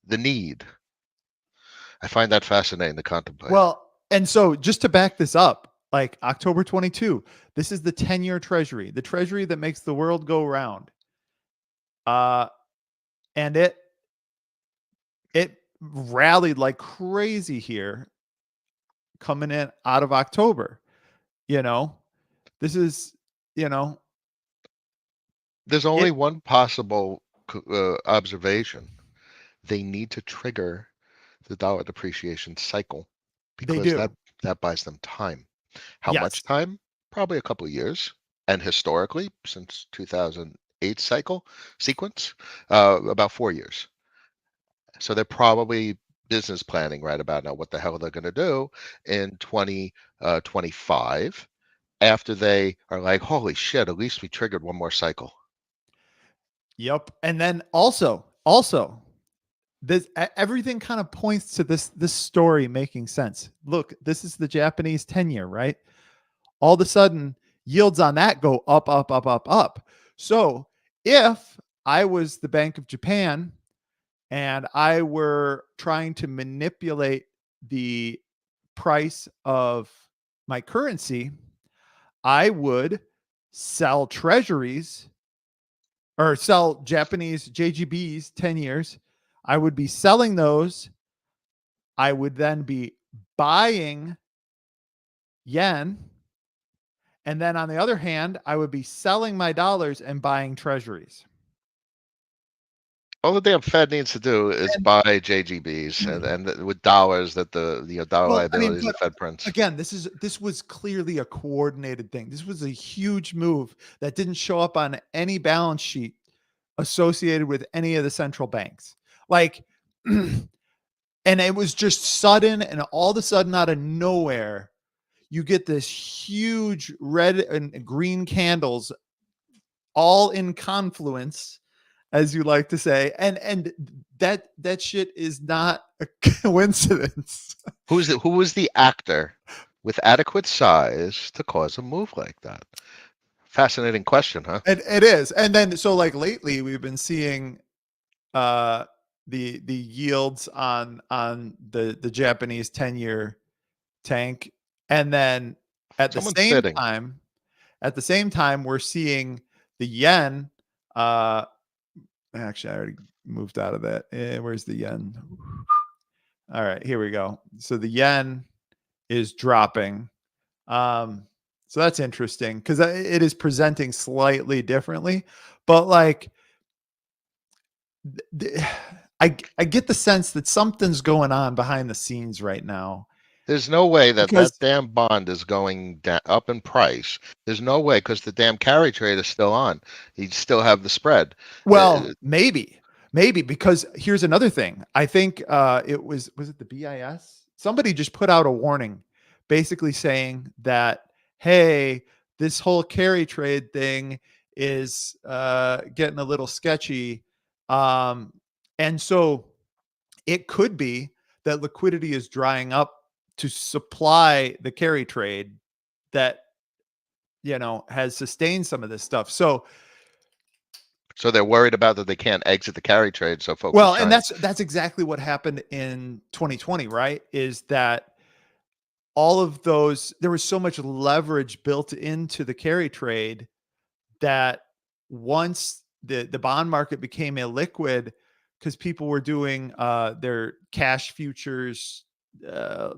the need? I find that fascinating to contemplate. Well, and so just to back this up, like October 22, this is the 10-year treasury, the treasury that makes the world go round. Uh, and it rallied like crazy here coming in out of October. You know, this is, you know, There's only it one possible observation. They need to trigger the dollar depreciation cycle they because that do. that buys them time. How much Yes. time? Probably a couple of years. And historically, since 2008 cycle sequence, about 4 years. So they're probably business planning right about now what the hell they're going to do in 2025 after they are like, holy shit, at least we triggered one more cycle. Yep. And then also, Also, everything kind of points to this story making sense. Look, this is the Japanese 10-year, right? All of a sudden, yields on that go up, up, up, up, up. So if I was the Bank of Japan and I were trying to manipulate the price of my currency, I would sell treasuries or sell Japanese JGBs 10 years. I would be selling those. I would then be buying yen. And then on the other hand, I would be selling my dollars and buying treasuries. All the damn Fed needs to do is And buy JGBs and with dollars that the dollar well, I mean, liabilities the but Fed prints. again, this was clearly a coordinated thing. This was a huge move that didn't show up on any balance sheet associated with any of the central banks. Like, and it was just sudden, and all of a sudden, out of nowhere, you get this huge red and green candles all in confluence, as you like to say, and that shit is not a coincidence. Who was the actor with adequate size to cause a move like that? Fascinating question, huh? And it is. And then so like lately we've been seeing uh the yields on the Japanese 10-year tank, and then at the Someone's same bidding. time at the same time we're seeing the yen. Actually, I already moved out of that. Where's the yen? All right, here we go. So the yen is dropping. Um, so that's interesting because it is presenting slightly differently, but like I get the sense that something's going on behind the scenes right now There's no way that because that damn bond is going up in price. There's no way because the damn carry trade is still on. You still have the spread. well, Uh, maybe because here's another thing. I think it was it the BIS? Somebody just put out a warning basically saying that, hey, this whole carry trade thing is getting a little sketchy. Um, and so it could be that liquidity is drying up to supply the carry trade that has sustained some of this stuff. So So they're worried about that they can't exit the carry trade. So folks are well, and trying. that's exactly what happened in 2020, right? Is that all of those there was so much leverage built into the carry trade that once the bond market became illiquid because people were doing their cash futures uh,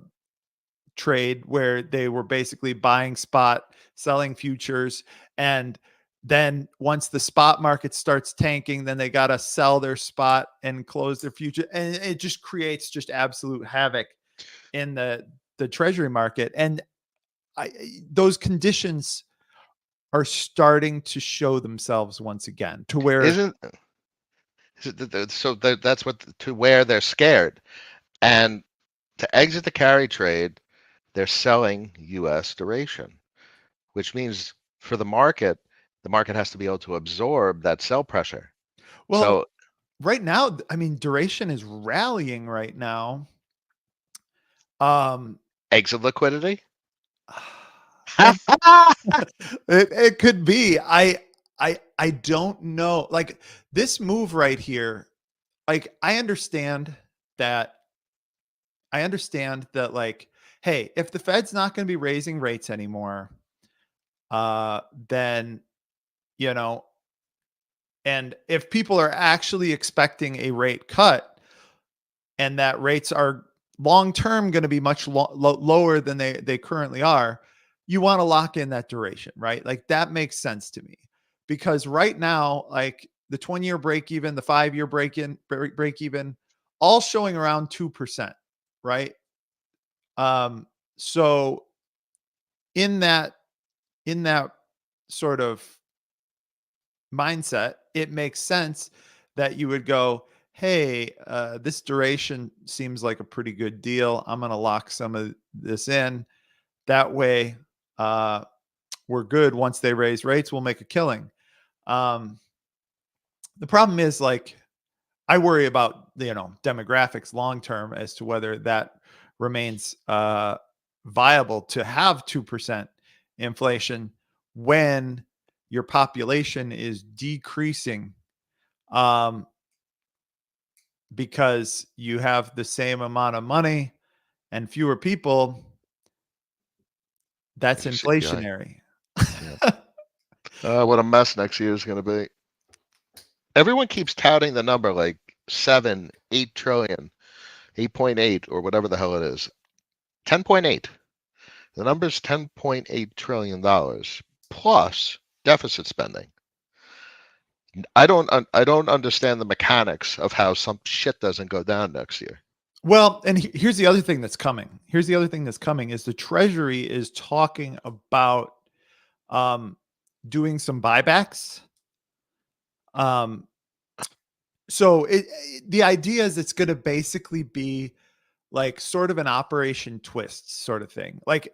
trade where they were basically buying spot, selling futures, and then once the spot market starts tanking, then they got to sell their spot and close their future, and it just creates just absolute havoc in the treasury market. And those conditions are starting to show themselves once again to where Isn't so that's what to where they're scared and to exit the carry trade, they're selling U.S. duration, which means for the market has to be able to absorb that sell pressure. well So right now, I mean, duration is rallying right now. um exit liquidity. and it could be. I don't know. Like this move right here, like that I understand that like, hey, if the Fed's not going to be raising rates anymore, then you know, and if people are actually expecting a rate cut and that rates are long term going to be much lower than they currently are, you want to lock in that duration, right? Like that makes sense to me because right now, like the 20-year break even, the 5-year break even, all showing around 2%, right? Um, so in that sort of mindset, it makes sense that you would go, hey, this duration seems like a pretty good deal. I'm going to lock some of this in. That way, uh, we're good. Once they raise rates, we'll make a killing. Um, the problem is like I worry about demographics long term as to whether that remains viable to have 2% inflation when your population is decreasing, um, because you have the same amount of money and fewer people. That's Your CPI. inflationary. Yeah. What a mess next year is going to be. Everyone keeps touting the number like 7, 8 trillion, 8.8, or whatever the hell it is. 10.8. The number's $10.8 trillion plus deficit spending. I don't understand the mechanics of how some shit doesn't go down next year. Well, and here's the other thing that's coming. Here's the other thing that's coming is the Treasury is talking about um, doing some buybacks. Um, so the idea is it's going to basically be like sort of an Operation Twist sort of thing. Like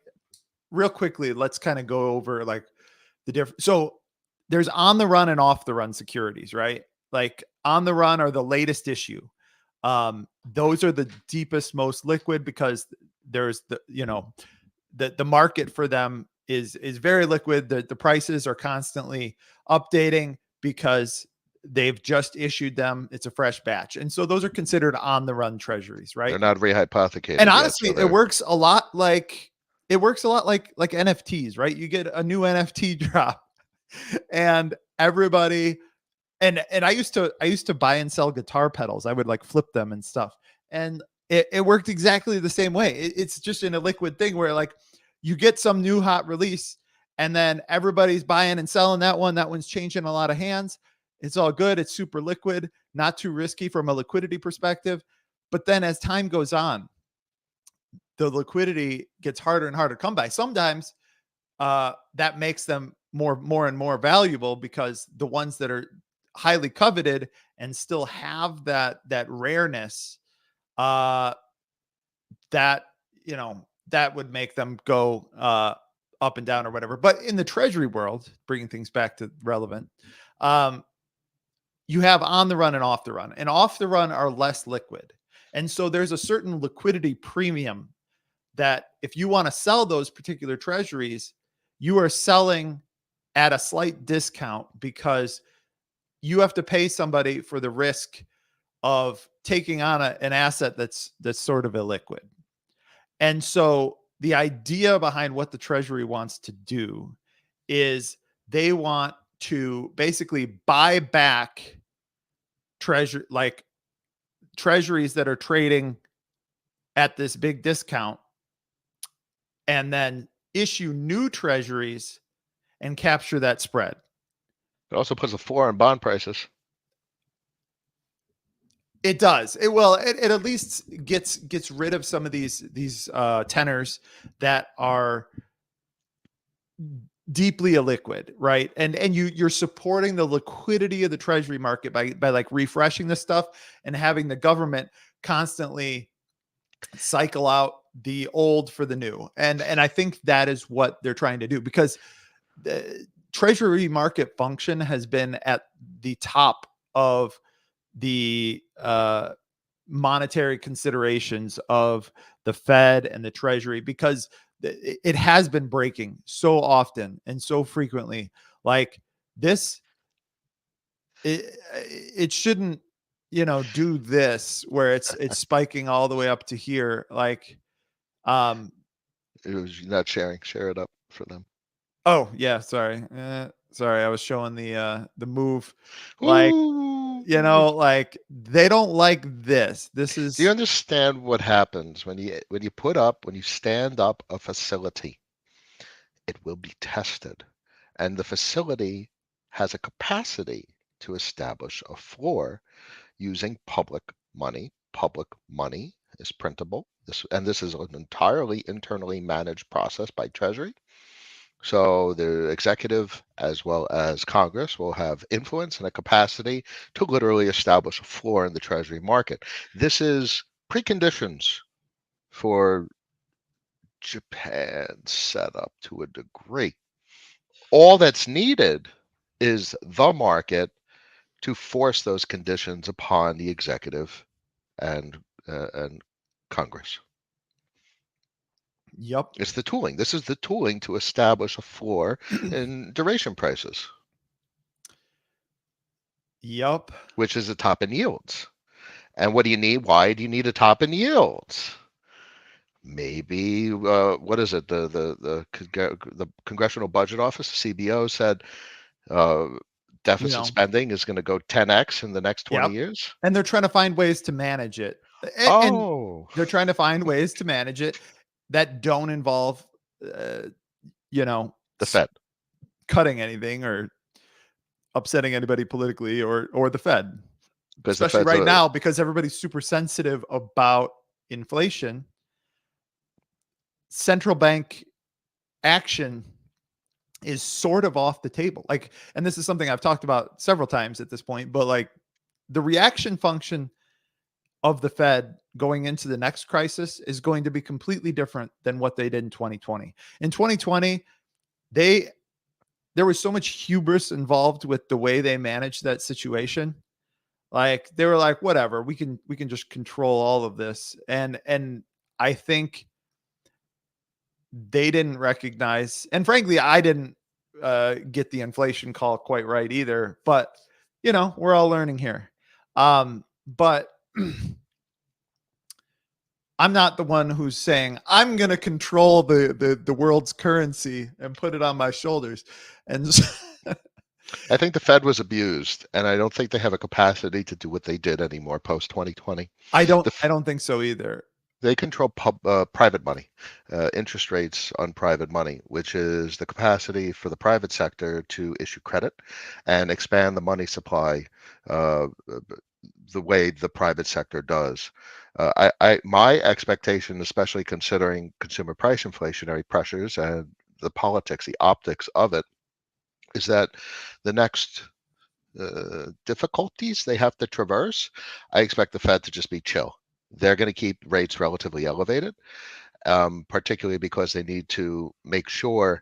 real quickly, let's kind of go over like the different. So there's on the run and off the run securities, right? Like on the run are the latest issue. Those are the deepest, most liquid because there's the market for them is very liquid. The prices are constantly updating because they've just issued them. It's a fresh batch. And so those are considered on the run treasuries, right? They're not And rehypothecated yet, honestly, so they're it works a lot like NFTs, right? You get a new NFT drop and everybody and I used to buy and sell guitar pedals. I would like flip them and stuff. And it worked exactly the same way. It's just in a liquid thing where like you get some new hot release and then everybody's buying and selling that one. That one's changing a lot of hands. It's all good. It's super liquid, not too risky from a liquidity perspective. But then as time goes on, the liquidity gets harder and harder to come by. Sometimes that makes them more and more valuable because the ones that are highly coveted and still have that rareness, uh, that that would make them go up and down or whatever. But in the treasury world, bringing things back to relevant, um, you have on the run and off the run, and off the run are less liquid, and so there's a certain liquidity premium that if you want to sell those particular treasuries, you are selling at a slight discount because you have to pay somebody for the risk of taking on an asset that's sort of illiquid. And so the idea behind what the treasury wants to do is they want to basically buy back treasuries that are trading at this big discount and then issue new treasuries and capture that spread. it also puts a floor on bond prices. It does. It at least gets rid of some of these tenors that are deeply illiquid, right? And you're supporting the liquidity of the treasury market by like refreshing the stuff and having the government constantly cycle out the old for the new. And I think that is what they're trying to do because the treasury market function has been at the top of the monetary considerations of the Fed and the Treasury because it has been breaking so often and so frequently. Like this, it shouldn't, do this where it's spiking all the way up to here. Like, um, It was not sharing. Share it up for them. oh yeah, sorry, sorry, I was showing the move, like Ooh. like they don't like this. This Do you is understand what happens when you stand up a facility? It will be tested, and the facility has a capacity to establish a floor using public money. Public money is printable. This is an entirely internally managed process by Treasury. So the executive as well as Congress will have influence and a capacity to literally establish a floor in the Treasury market. This is preconditions for Japan's setup to a degree. All that's needed is the market to force those conditions upon the executive and Congress. Yep. It's the tooling. This is the tooling to establish a floor in duration prices, Yep. which is a top in yields. And what do you need? Why do you need a top in yields? Maybe what is it? The Congressional Budget Office, the CBO, said uh, You deficit know, spending is going to go 10x in the next 20 yep. years. And they're trying to find ways to manage it. And Oh, they're trying to find ways to manage it that don't involve, uh, you know, the Fed, cutting anything or upsetting anybody politically or the Fed, because the especially Fed's right a now because everybody's super sensitive about inflation. Central bank action is sort of off the table. Like, and this is something I've talked about several times at this point, but like the reaction function of the Fed going into the next crisis is going to be completely different than what they did in 2020. In 2020, they there was so much hubris involved with the way they managed that situation. Like they were like, whatever, we can just control all of this. And I think they didn't recognize, and frankly, I didn't get the inflation call quite right either. But we're all learning here. But I'm not the one who's saying I'm going to control the world's currency and put it on my shoulders. And I think the Fed was abused, and I don't think they have a capacity to do what they did anymore post 2020. I don't The I don't think so either. They control private money, interest rates on private money, which is the capacity for the private sector to issue credit and expand the money supply uh, the way the private sector does. My expectation, especially considering consumer price inflationary pressures and the politics, the optics of it, is that the next difficulties they have to traverse, I expect the Fed to just be chill. They're going to keep rates relatively elevated, particularly because they need to make sure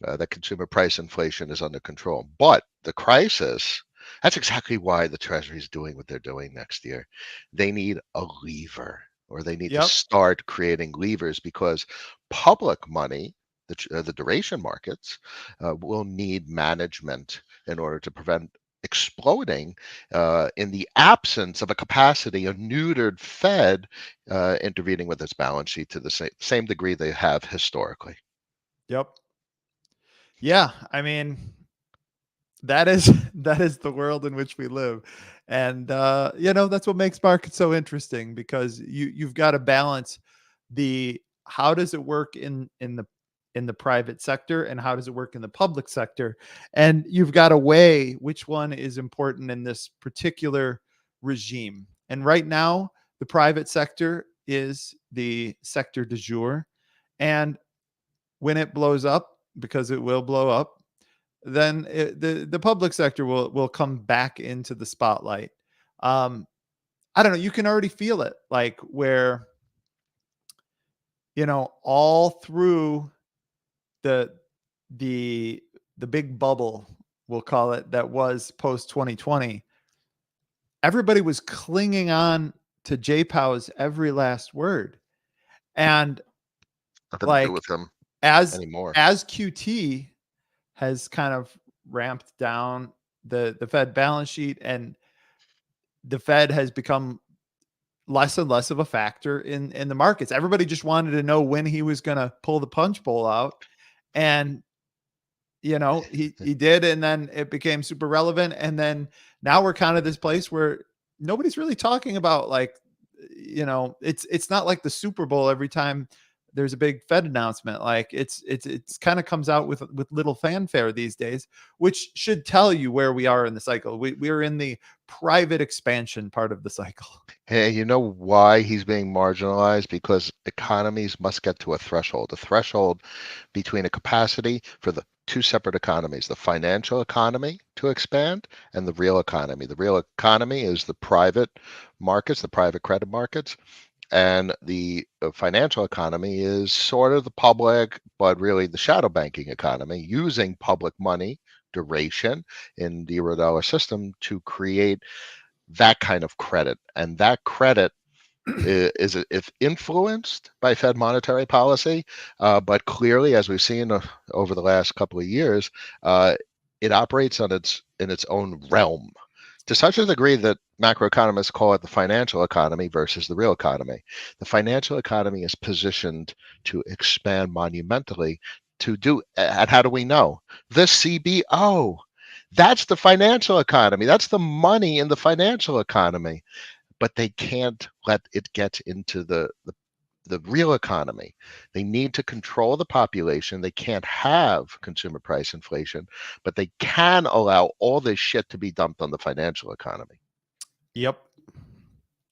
that consumer price inflation is under control. But the crisis, that's exactly why the Treasury is doing what they're doing next year. They need a lever, or they need to Yep. start creating levers because public money, the duration markets, will need management in order to prevent exploding in the absence of a capacity, a neutered Fed intervening with its balance sheet to the same degree they have historically. Yep. Yeah. I mean, that is that is the world in which we live. And that's what makes markets so interesting, because you've got to balance the how does it work in the private sector and how does it work in the public sector, and you've got to weigh which one is important in this particular regime. And right now the private sector is the sector du jour, and when it blows up, because it will blow up, then the public sector will come back into the spotlight. Um, I don't know. You can already feel it, like where all through the the the big bubble, we'll call it, that was post 2020. Everybody was clinging on to J Pow's every last word, and Nothing to do like with him as anymore. as QT has kind of ramped down the Fed balance sheet, and the Fed has become less and less of a factor in the markets. Everybody just wanted to know when he was going to pull the punch bowl out, and he did, and then it became super relevant, and then now we're kind of this place where nobody's really talking about, like, it's not like the Super Bowl every time there's a big Fed announcement. Like it's kind of comes out with little fanfare these days, which should tell you where we are in the cycle. We're in the private expansion part of the cycle. Hey, you know why he's being marginalized? Because economies must get to a threshold between a capacity for the two separate economies, the financial economy to expand and the real economy. The real economy is the private markets, the private credit markets, and the financial economy is sort of the public, but really the shadow banking economy using public money duration in the Eurodollar system to create that kind of credit. And that credit is it's influenced by Fed monetary policy, but clearly, as we've seen over the last couple of years, uh, it operates on its in its own realm to such a degree that macroeconomists call it the financial economy versus the real economy. The financial economy is positioned to expand monumentally to do, and how do we know? The CBO. That's the financial economy. That's the money in the financial economy, but they can't let it get into the real economy. They need to control the population. They can't have consumer price inflation, but they can allow all this shit to be dumped on the financial economy. Yep.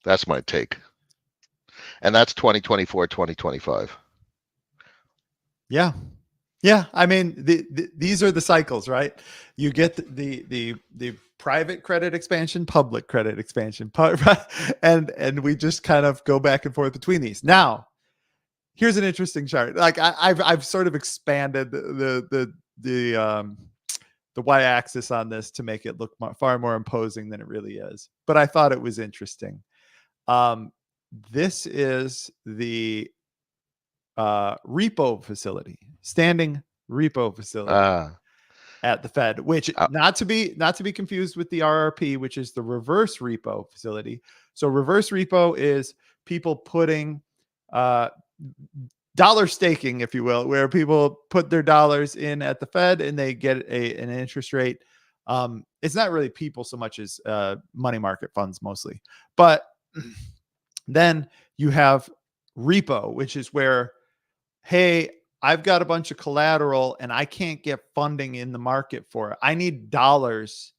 That's my take. And that's 2024, 2025. Yeah. Yeah. I mean, these are the cycles, right? You get the private credit expansion, public credit expansion, and we just kind of go back and forth between these. Now, here's an interesting chart. Like I've sort of expanded the y-axis on this to make it look far more imposing than it really is. But I thought it was interesting. Um, this is the repo facility, standing repo facility Uh, at the Fed, which uh, not to be confused with the RRP, which is the reverse repo facility. So reverse repo is people putting uh, dollar staking, if you will, where people put their dollars in at the Fed and they get an interest rate. It's not really people so much as money market funds mostly. But then you have repo, which is where, hey, I've got a bunch of collateral and I can't get funding in the market for it. I need dollars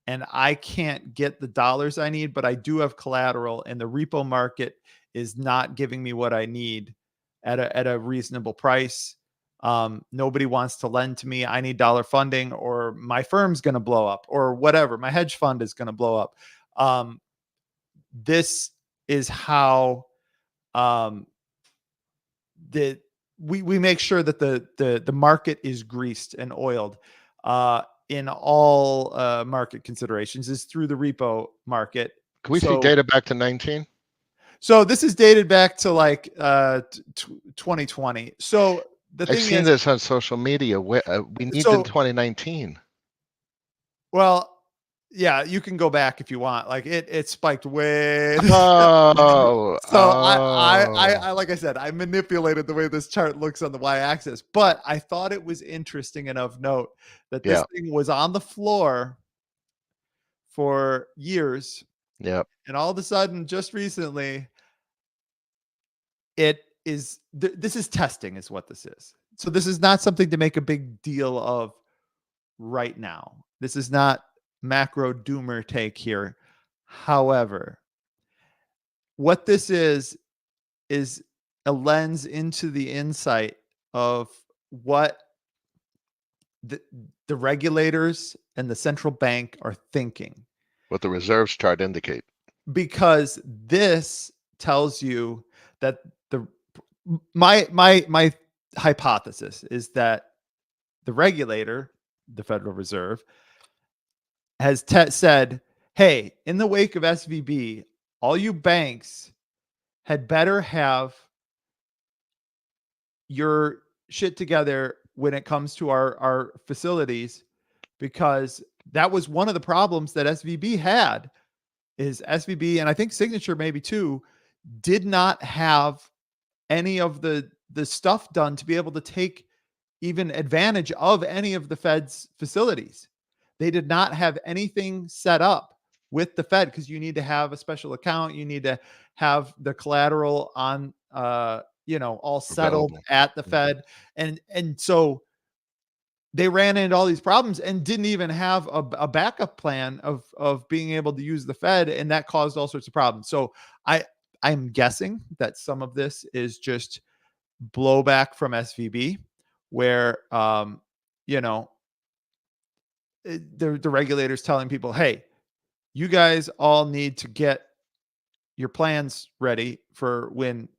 and I can't get the dollars I need, but I do have collateral and the repo market is not giving me what I need at a reasonable price. Nobody wants to lend to me. I need dollar funding, or my firm's going to blow up, or whatever. My hedge fund is going to blow up. This is how um, the we make sure that the market is greased and oiled in all market considerations is through the repo market. can we see So data back to 19? this is dated back to like 2020. So the I've thing seen is, this on social media. We need in so 2019. well, yeah, you can go back if you want. Like it spiked way. Oh, So oh, like I said, I manipulated the way this chart looks on the y-axis, but I thought it was interesting and of note that this yeah, thing was on the floor for years, yeah. and all of a sudden, just recently, it is. This is testing, is what this is. So this is not something to make a big deal of right now. This is not macro doomer take here. However, what this is a lens into the insight of what the, the regulators and the central bank are thinking, What the reserves chart indicate. because this tells you that the my hypothesis is that the regulator, the Federal Reserve, has said, hey, in the wake of SVB, all you banks had better have your shit together when it comes to our facilities, because that was one of the problems that SVB had. Is SVB, and I think Signature maybe too, did not have any of the stuff done to be able to take even advantage of any of the Fed's facilities. They did not have anything set up with the Fed, because you need to have a special account. You need to have the collateral on, all settled Available. at the Mhm. Fed. And so they ran into all these problems and didn't even have a backup plan of being able to use the Fed, and that caused all sorts of problems. So I'm guessing that some of this is just blowback from SVB, where you know the regulators telling people, hey, you guys all need to get your plans ready for when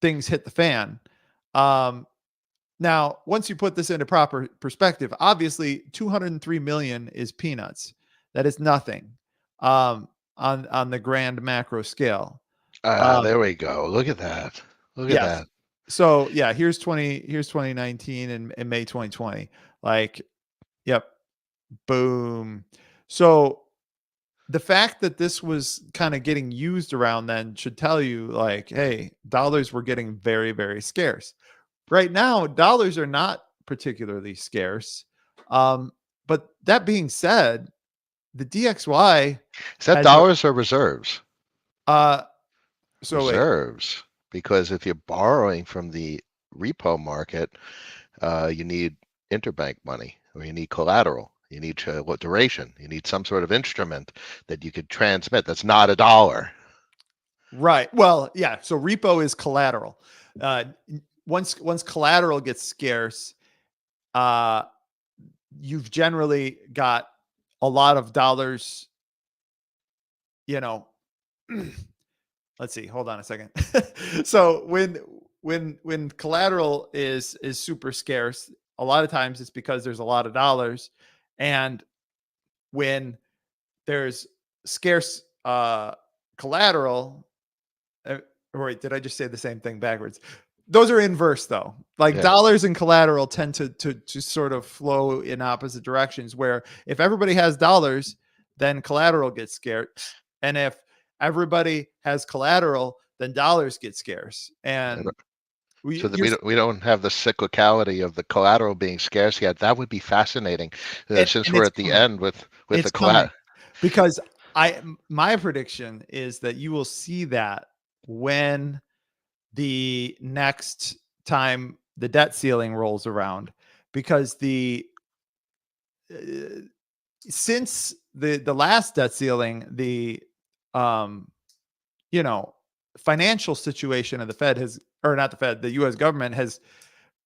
things hit the fan. Um, Now, once you put this into proper perspective, obviously 203 million is peanuts. That is nothing um, on the grand macro scale. Ah, Um, there we go. Look at that. Look at yes. that. So yeah, here's 2019 and May 2020. Like, yep, boom. So the fact that this was kind of getting used around then should tell you, like, hey, dollars were getting very, very scarce. Right now, dollars are not particularly scarce. Um, but that being said, the DXY Is that has dollars or reserves? uh so wait, Reserves. Because if you're borrowing from the repo market, you need interbank money or you need collateral. You need what duration? You need some sort of instrument that you could transmit. That's not a dollar. right. Well, yeah, so repo is collateral. Uh once collateral gets scarce, uh you've generally got a lot of dollars, you know, let's see, hold on a second. So when collateral is super scarce, a lot of times it's because there's a lot of dollars, and when there's scarce collateral, uh, or wait, did I just say the same thing backwards? Those are inverse though. Like Yeah. dollars and collateral tend to sort of flow in opposite directions. Where if everybody has dollars, then collateral gets scarce, and if everybody has collateral, then dollars get scarce. And So that you're we don't have the cyclicality of the collateral being scarce yet. That would be fascinating, since and we're it's at the coming. end with It's the coming collateral. because I my prediction is that you will see that when the next time the debt ceiling rolls around, because the uh, since the last debt ceiling, the um you know financial situation of the Fed has, or not the Fed, the US government has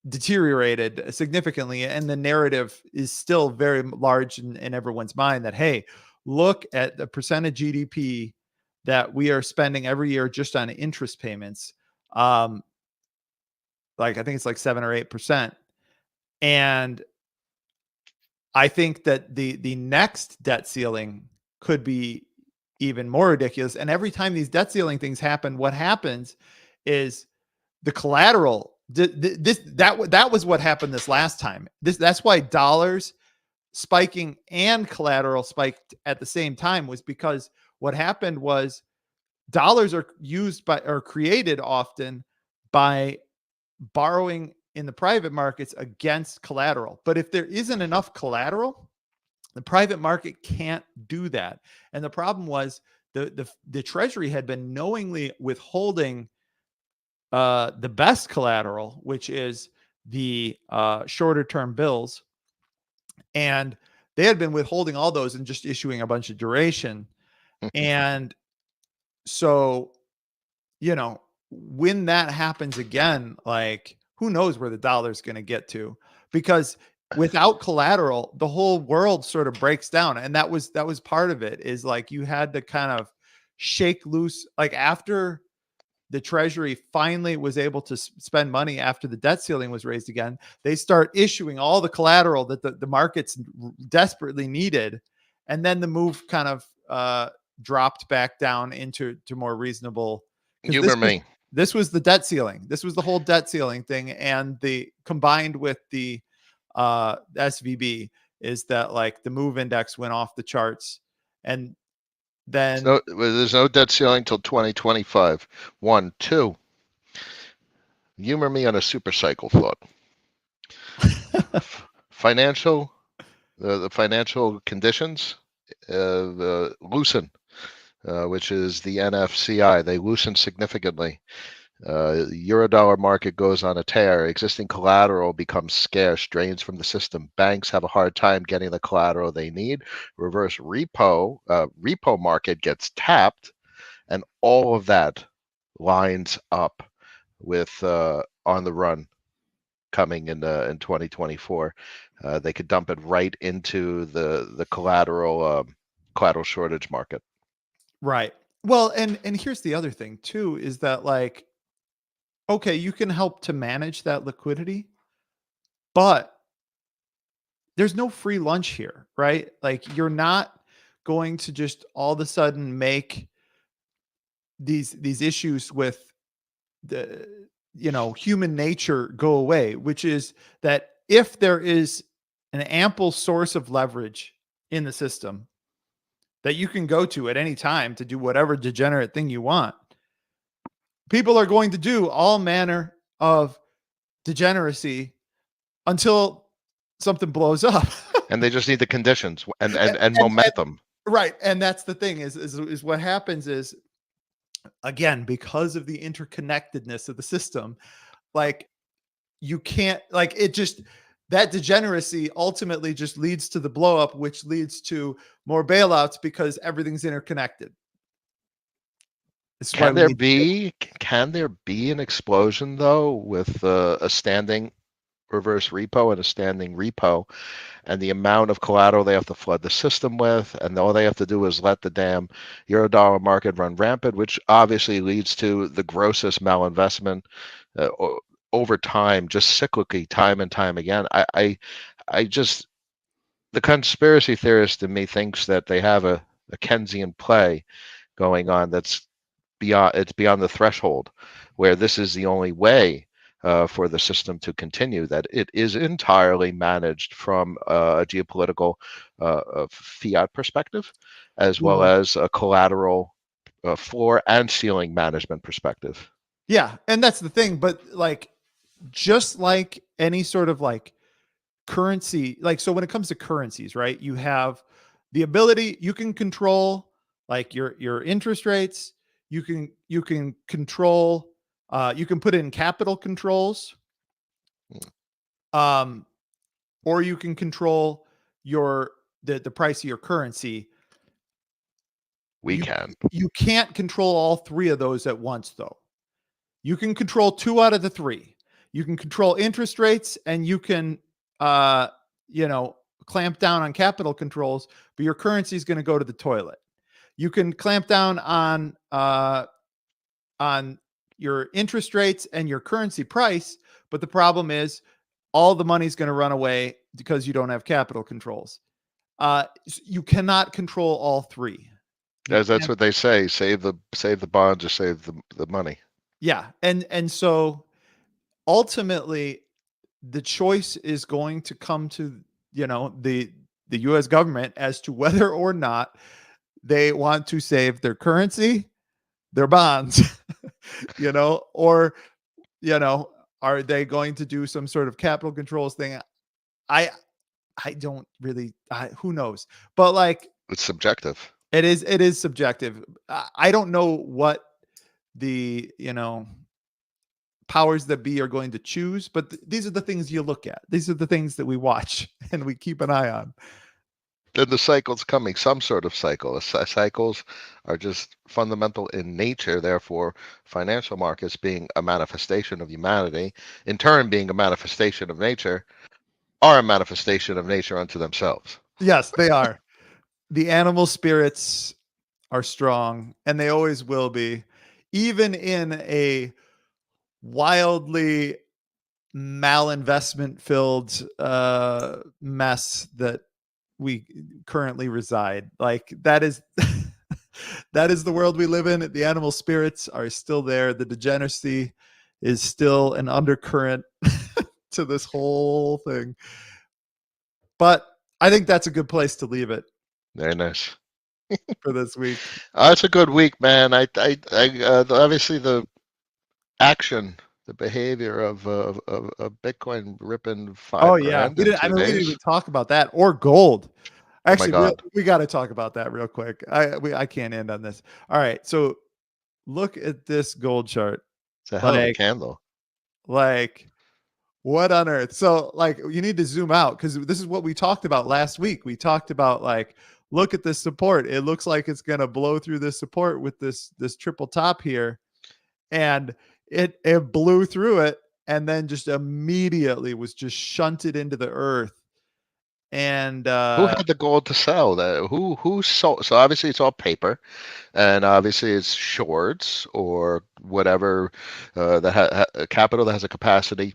deteriorated significantly, and the narrative is still very large in everyone's mind that, hey, look at the percent of GDP that we are spending every year just on interest payments. um like I think it's like 7 or 8%. And I think that the next debt ceiling could be even more ridiculous. And every time these debt ceiling things happen, what happens is the collateral. That was what happened this last time. That's why dollars spiking and collateral spiked at the same time, was because what happened was dollars are used by, or created often by, borrowing in the private markets against collateral. But if there isn't enough collateral, the private market can't do that. And the problem was the Treasury had been knowingly withholding the best collateral, which is the shorter term bills, and they had been withholding all those and just issuing a bunch of duration. And so, you know, when that happens again, like who knows where the dollar's going to get to, because without collateral, the whole world sort of breaks down. And that was part of it, is like you had to kind of shake loose, like after the Treasury finally was able to spend money after the debt ceiling was raised again, they start issuing all the collateral that the markets desperately needed. And then the move kind of dropped back down into to more reasonable, because Humor me. this was the debt ceiling. This was the whole debt ceiling thing. And the combined with the SVB is that, like, the move index went off the charts. And then There's no debt ceiling till 2025. One, two. Humor me on a super cycle thought. Financial, the financial conditions loosen, which is the NFCI. They loosen significantly. Eurodollar market goes on a tear. Existing collateral becomes scarce, drains from the system. Banks have a hard time getting the collateral they need. Reverse repo market gets tapped, and all of that lines up with on the run coming in 2024. They could dump it right into the collateral shortage market. right. Well, and here's the other thing too, is that, like, okay, you can help to manage that liquidity, But there's no free lunch here, right? Like you're not going to just all of a sudden make these issues with the human nature go away, which is that if there is an ample source of leverage in the system that you can go to at any time to do whatever degenerate thing you want, people are going to do all manner of degeneracy until something blows up. And they just need the conditions and and, and, and and momentum. right, and that's the thing is what happens is, again, because of the interconnectedness of the system, like you can't, like, it just, that degeneracy ultimately just leads to the blow up, which leads to more bailouts because everything's interconnected. This is why Can we there need to be can there be an explosion though with a standing reverse repo and a standing repo, and the amount of collateral they have to flood the system with, and all they have to do is let the damn Eurodollar market run rampant, which obviously leads to the grossest malinvestment uh, over time, just cyclically, time and time again. I just, the conspiracy theorist in me thinks that they have a Keynesian play going on that's beyond the threshold where this is the only way for the system to continue, that it is entirely managed from a geopolitical fiat perspective, as well well, as a collateral floor and ceiling management perspective. yeah, and that's the thing, but like, just like any sort of like currency, like, so when it comes to currencies, right, you have the ability, you can control like your interest rates, you can control, you can put in capital controls, um or you can control your the price of your currency. We you can. you can't control all three of those at once, though. You can control two out of the three. You can control interest rates, and you can, uh, you know, clamp down on capital controls, but your currency is going to go to the toilet. You can clamp down on your interest rates and your currency price, but the problem is all the money's going to run away because you don't have capital controls. You cannot control all three. You As that's can't. what they say: save the bonds or save the money. Yeah, and so ultimately the choice is going to come to, the US government as to whether or not they want to save their currency, their bonds, or, you know are they going to do some sort of capital controls thing? I i don't really, who knows, but like, It's subjective. it is subjective. I don't know what the, powers that be are going to choose, but these are the things you look at. These are the things that we watch and we keep an eye on. Then the cycle's coming, some sort of cycle. Cycles are just fundamental in nature. Therefore, financial markets being a manifestation of humanity, in turn being a manifestation of nature, are a manifestation of nature unto themselves. Yes, they are. The animal spirits are strong, and they always will be, even in a wildly malinvestment filled mess that we currently reside. Like, that is that is the world we live in. The animal spirits are still there. The degeneracy is still an undercurrent to this whole thing. But I think that's a good place to leave it Very nice. for this week. It's a good week, man. Obviously the action, the behavior of Bitcoin ripping Oh five yeah, grand in I two mean, we didn't days. even talk about that, or gold. Oh my Actually, God, we got to talk about that real quick. I can't end on this. All right, so look at this gold chart. it's a hell of a Like, candle. like what on earth? So, like, you need to zoom out, because this is what we talked about last week. We talked about, like, look at this support. It looks like it's gonna blow through this support with this triple top here, and it blew through it, and then just immediately was just shunted into the earth. And Who had the gold to sell? Who sold? So obviously it's all paper, and obviously it's shorts or whatever, that capital that has a capacity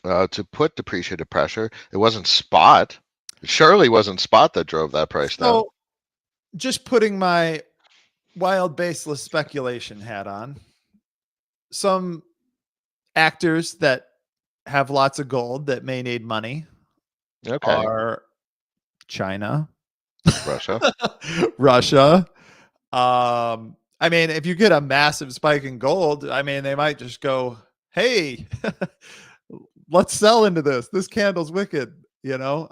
to put depreciated pressure. It wasn't spot. It surely wasn't spot that drove that price down. So, just putting my wild baseless speculation hat on, some actors that have lots of gold that may need money Okay, are China, Russia. Russia. I mean, if you get a massive spike in gold, I mean, they might just go, "Hey, let's sell into this. This candle's wicked," you know?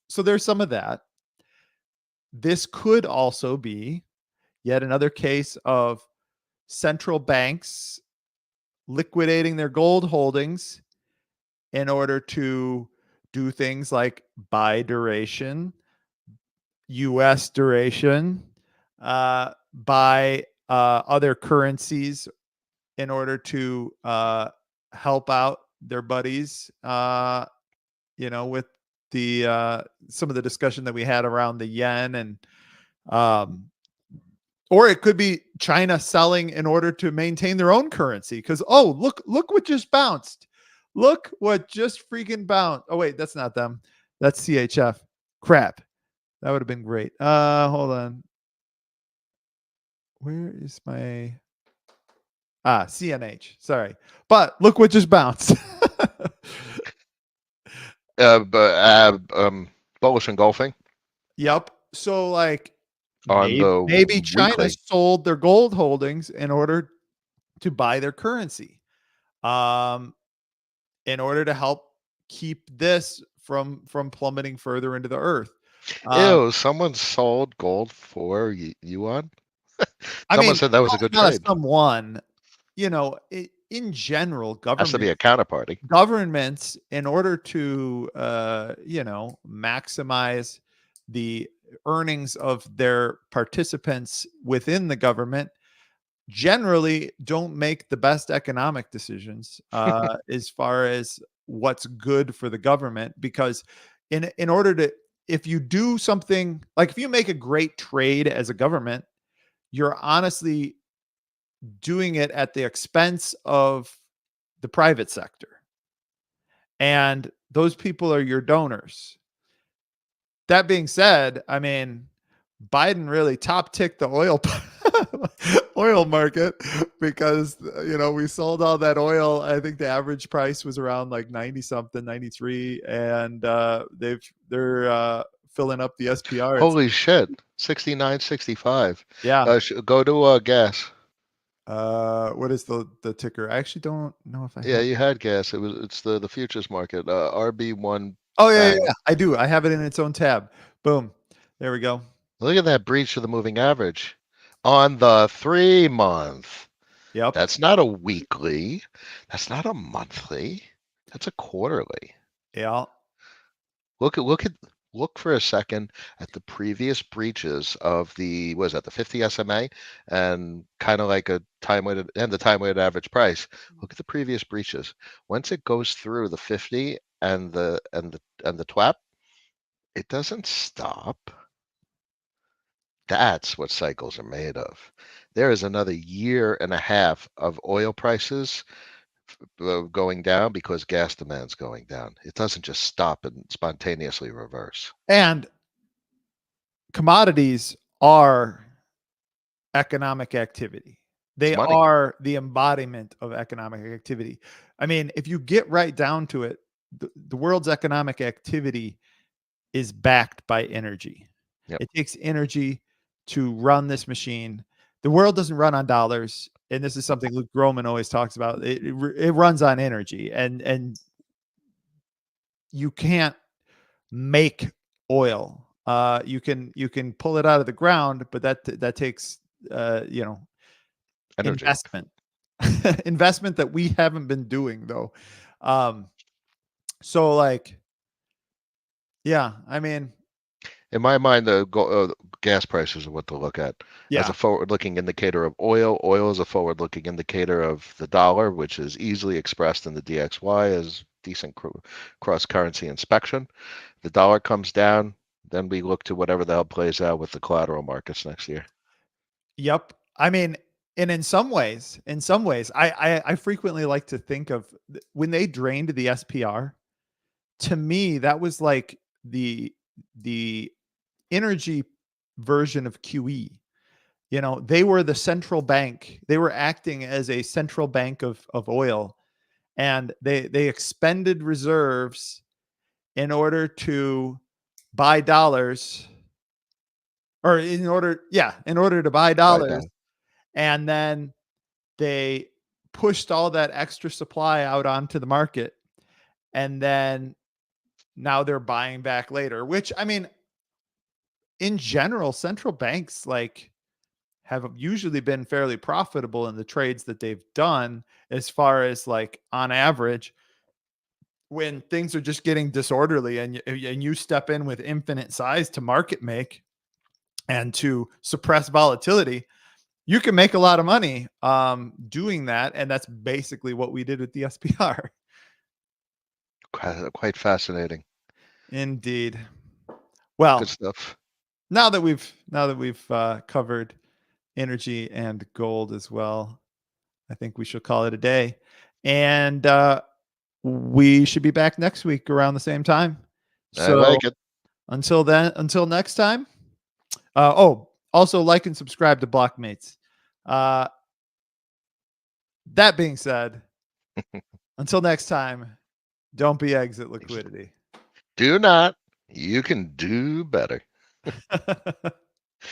So there's some of that. This could also be yet another case of central banks liquidating their gold holdings in order to do things like buy duration, US duration, buy other currencies in order to help out their buddies, with the some of the discussion that we had around the yen and um, or it could be China selling in order to maintain their own currency. Because look what just bounced. Look what just freaking bounced. Oh wait, that's not them. That's CHF. Crap. That would have been great. Hold on. Where is my CNH? Sorry, but look what just bounced. Bullish engulfing Yep. So like on maybe the China weekly. sold their gold holdings in order to buy their currency. Um, in order to help keep this from plummeting further into the earth. Um, Ew, someone sold gold for yuan. I Someone mean, said that was a good not a trade. someone, in general, Has to be a counterparty. governments, in order to maximize the earnings of their participants within the government, generally don't make the best economic decisions as far as what's good for the government, because in order to, if you do something like, if you make a great trade as a government, you're honestly doing it at the expense of the private sector, and those people are your donors. That being said, I mean, Biden really top ticked the oil oil market, because we sold all that oil. I think the average price was around like 90 something, 93, and they're filling up the SPR. It's Holy shit, 69.65. Yeah. Go to gas. What is the ticker? I actually don't know if I Yeah, have. you had gas. It's the futures market. RB1 Oh yeah, yeah, bang. yeah. I do. I have it in its own tab. Boom. There we go. Look at that breach of the moving average on the 3 month. Yep. That's not a weekly. That's not a monthly. That's a quarterly. Yeah. Look for a second at the previous breaches of the was that the 50 SMA and kind of like a time weighted and the time weighted average price. Look at the previous breaches. Once it goes through the 50 and the TWAP, it doesn't stop. That's what cycles are made of. There is another year and a half of oil prices going down because gas demand's going down. It doesn't just stop and spontaneously reverse. And commodities are economic activity. It's They money. are the embodiment of economic activity. I mean, if you get right down to it, the world's economic activity is backed by energy. Yep. It takes energy to run this machine. The world doesn't run on dollars, and this is something Luke Groman always talks about. It runs on energy, and you can't make oil. You can pull it out of the ground, but that takes Energy. investment, investment that we haven't been doing though. Um, so like, yeah, I mean, In my mind, gas prices are what to look at as yeah, a forward-looking indicator of oil. Oil is a forward-looking indicator of the dollar, which is easily expressed in the DXY as decent cross-currency inspection. The dollar comes down, then we look to whatever the hell plays out with the collateral markets next year. yep. I mean, And in some ways, I frequently like to think of when they drained the SPR. To me, that was like the energy version of QE. You know, they were the central bank. They were acting as a central bank of oil, and they expended reserves in order to buy dollars, or in order to buy By dollars, now. and then they pushed all that extra supply out onto the market, and then now they're buying back later, which, I mean, in general, central banks like have usually been fairly profitable in the trades that they've done, as far as like on average, when things are just getting disorderly, and you step in with infinite size to market make and to suppress volatility, you can make a lot of money doing that. And that's basically what we did with the SPR. Quite fascinating. Indeed. Good Well, stuff. now that we've covered energy and gold as well, I think we should call it a day. And we should be back next week around the same time. I So like it. until then, until next time. Oh, also like and subscribe to Blockmates. Uh, that being said, until next time, don't be exit liquidity. Do not. You can do better.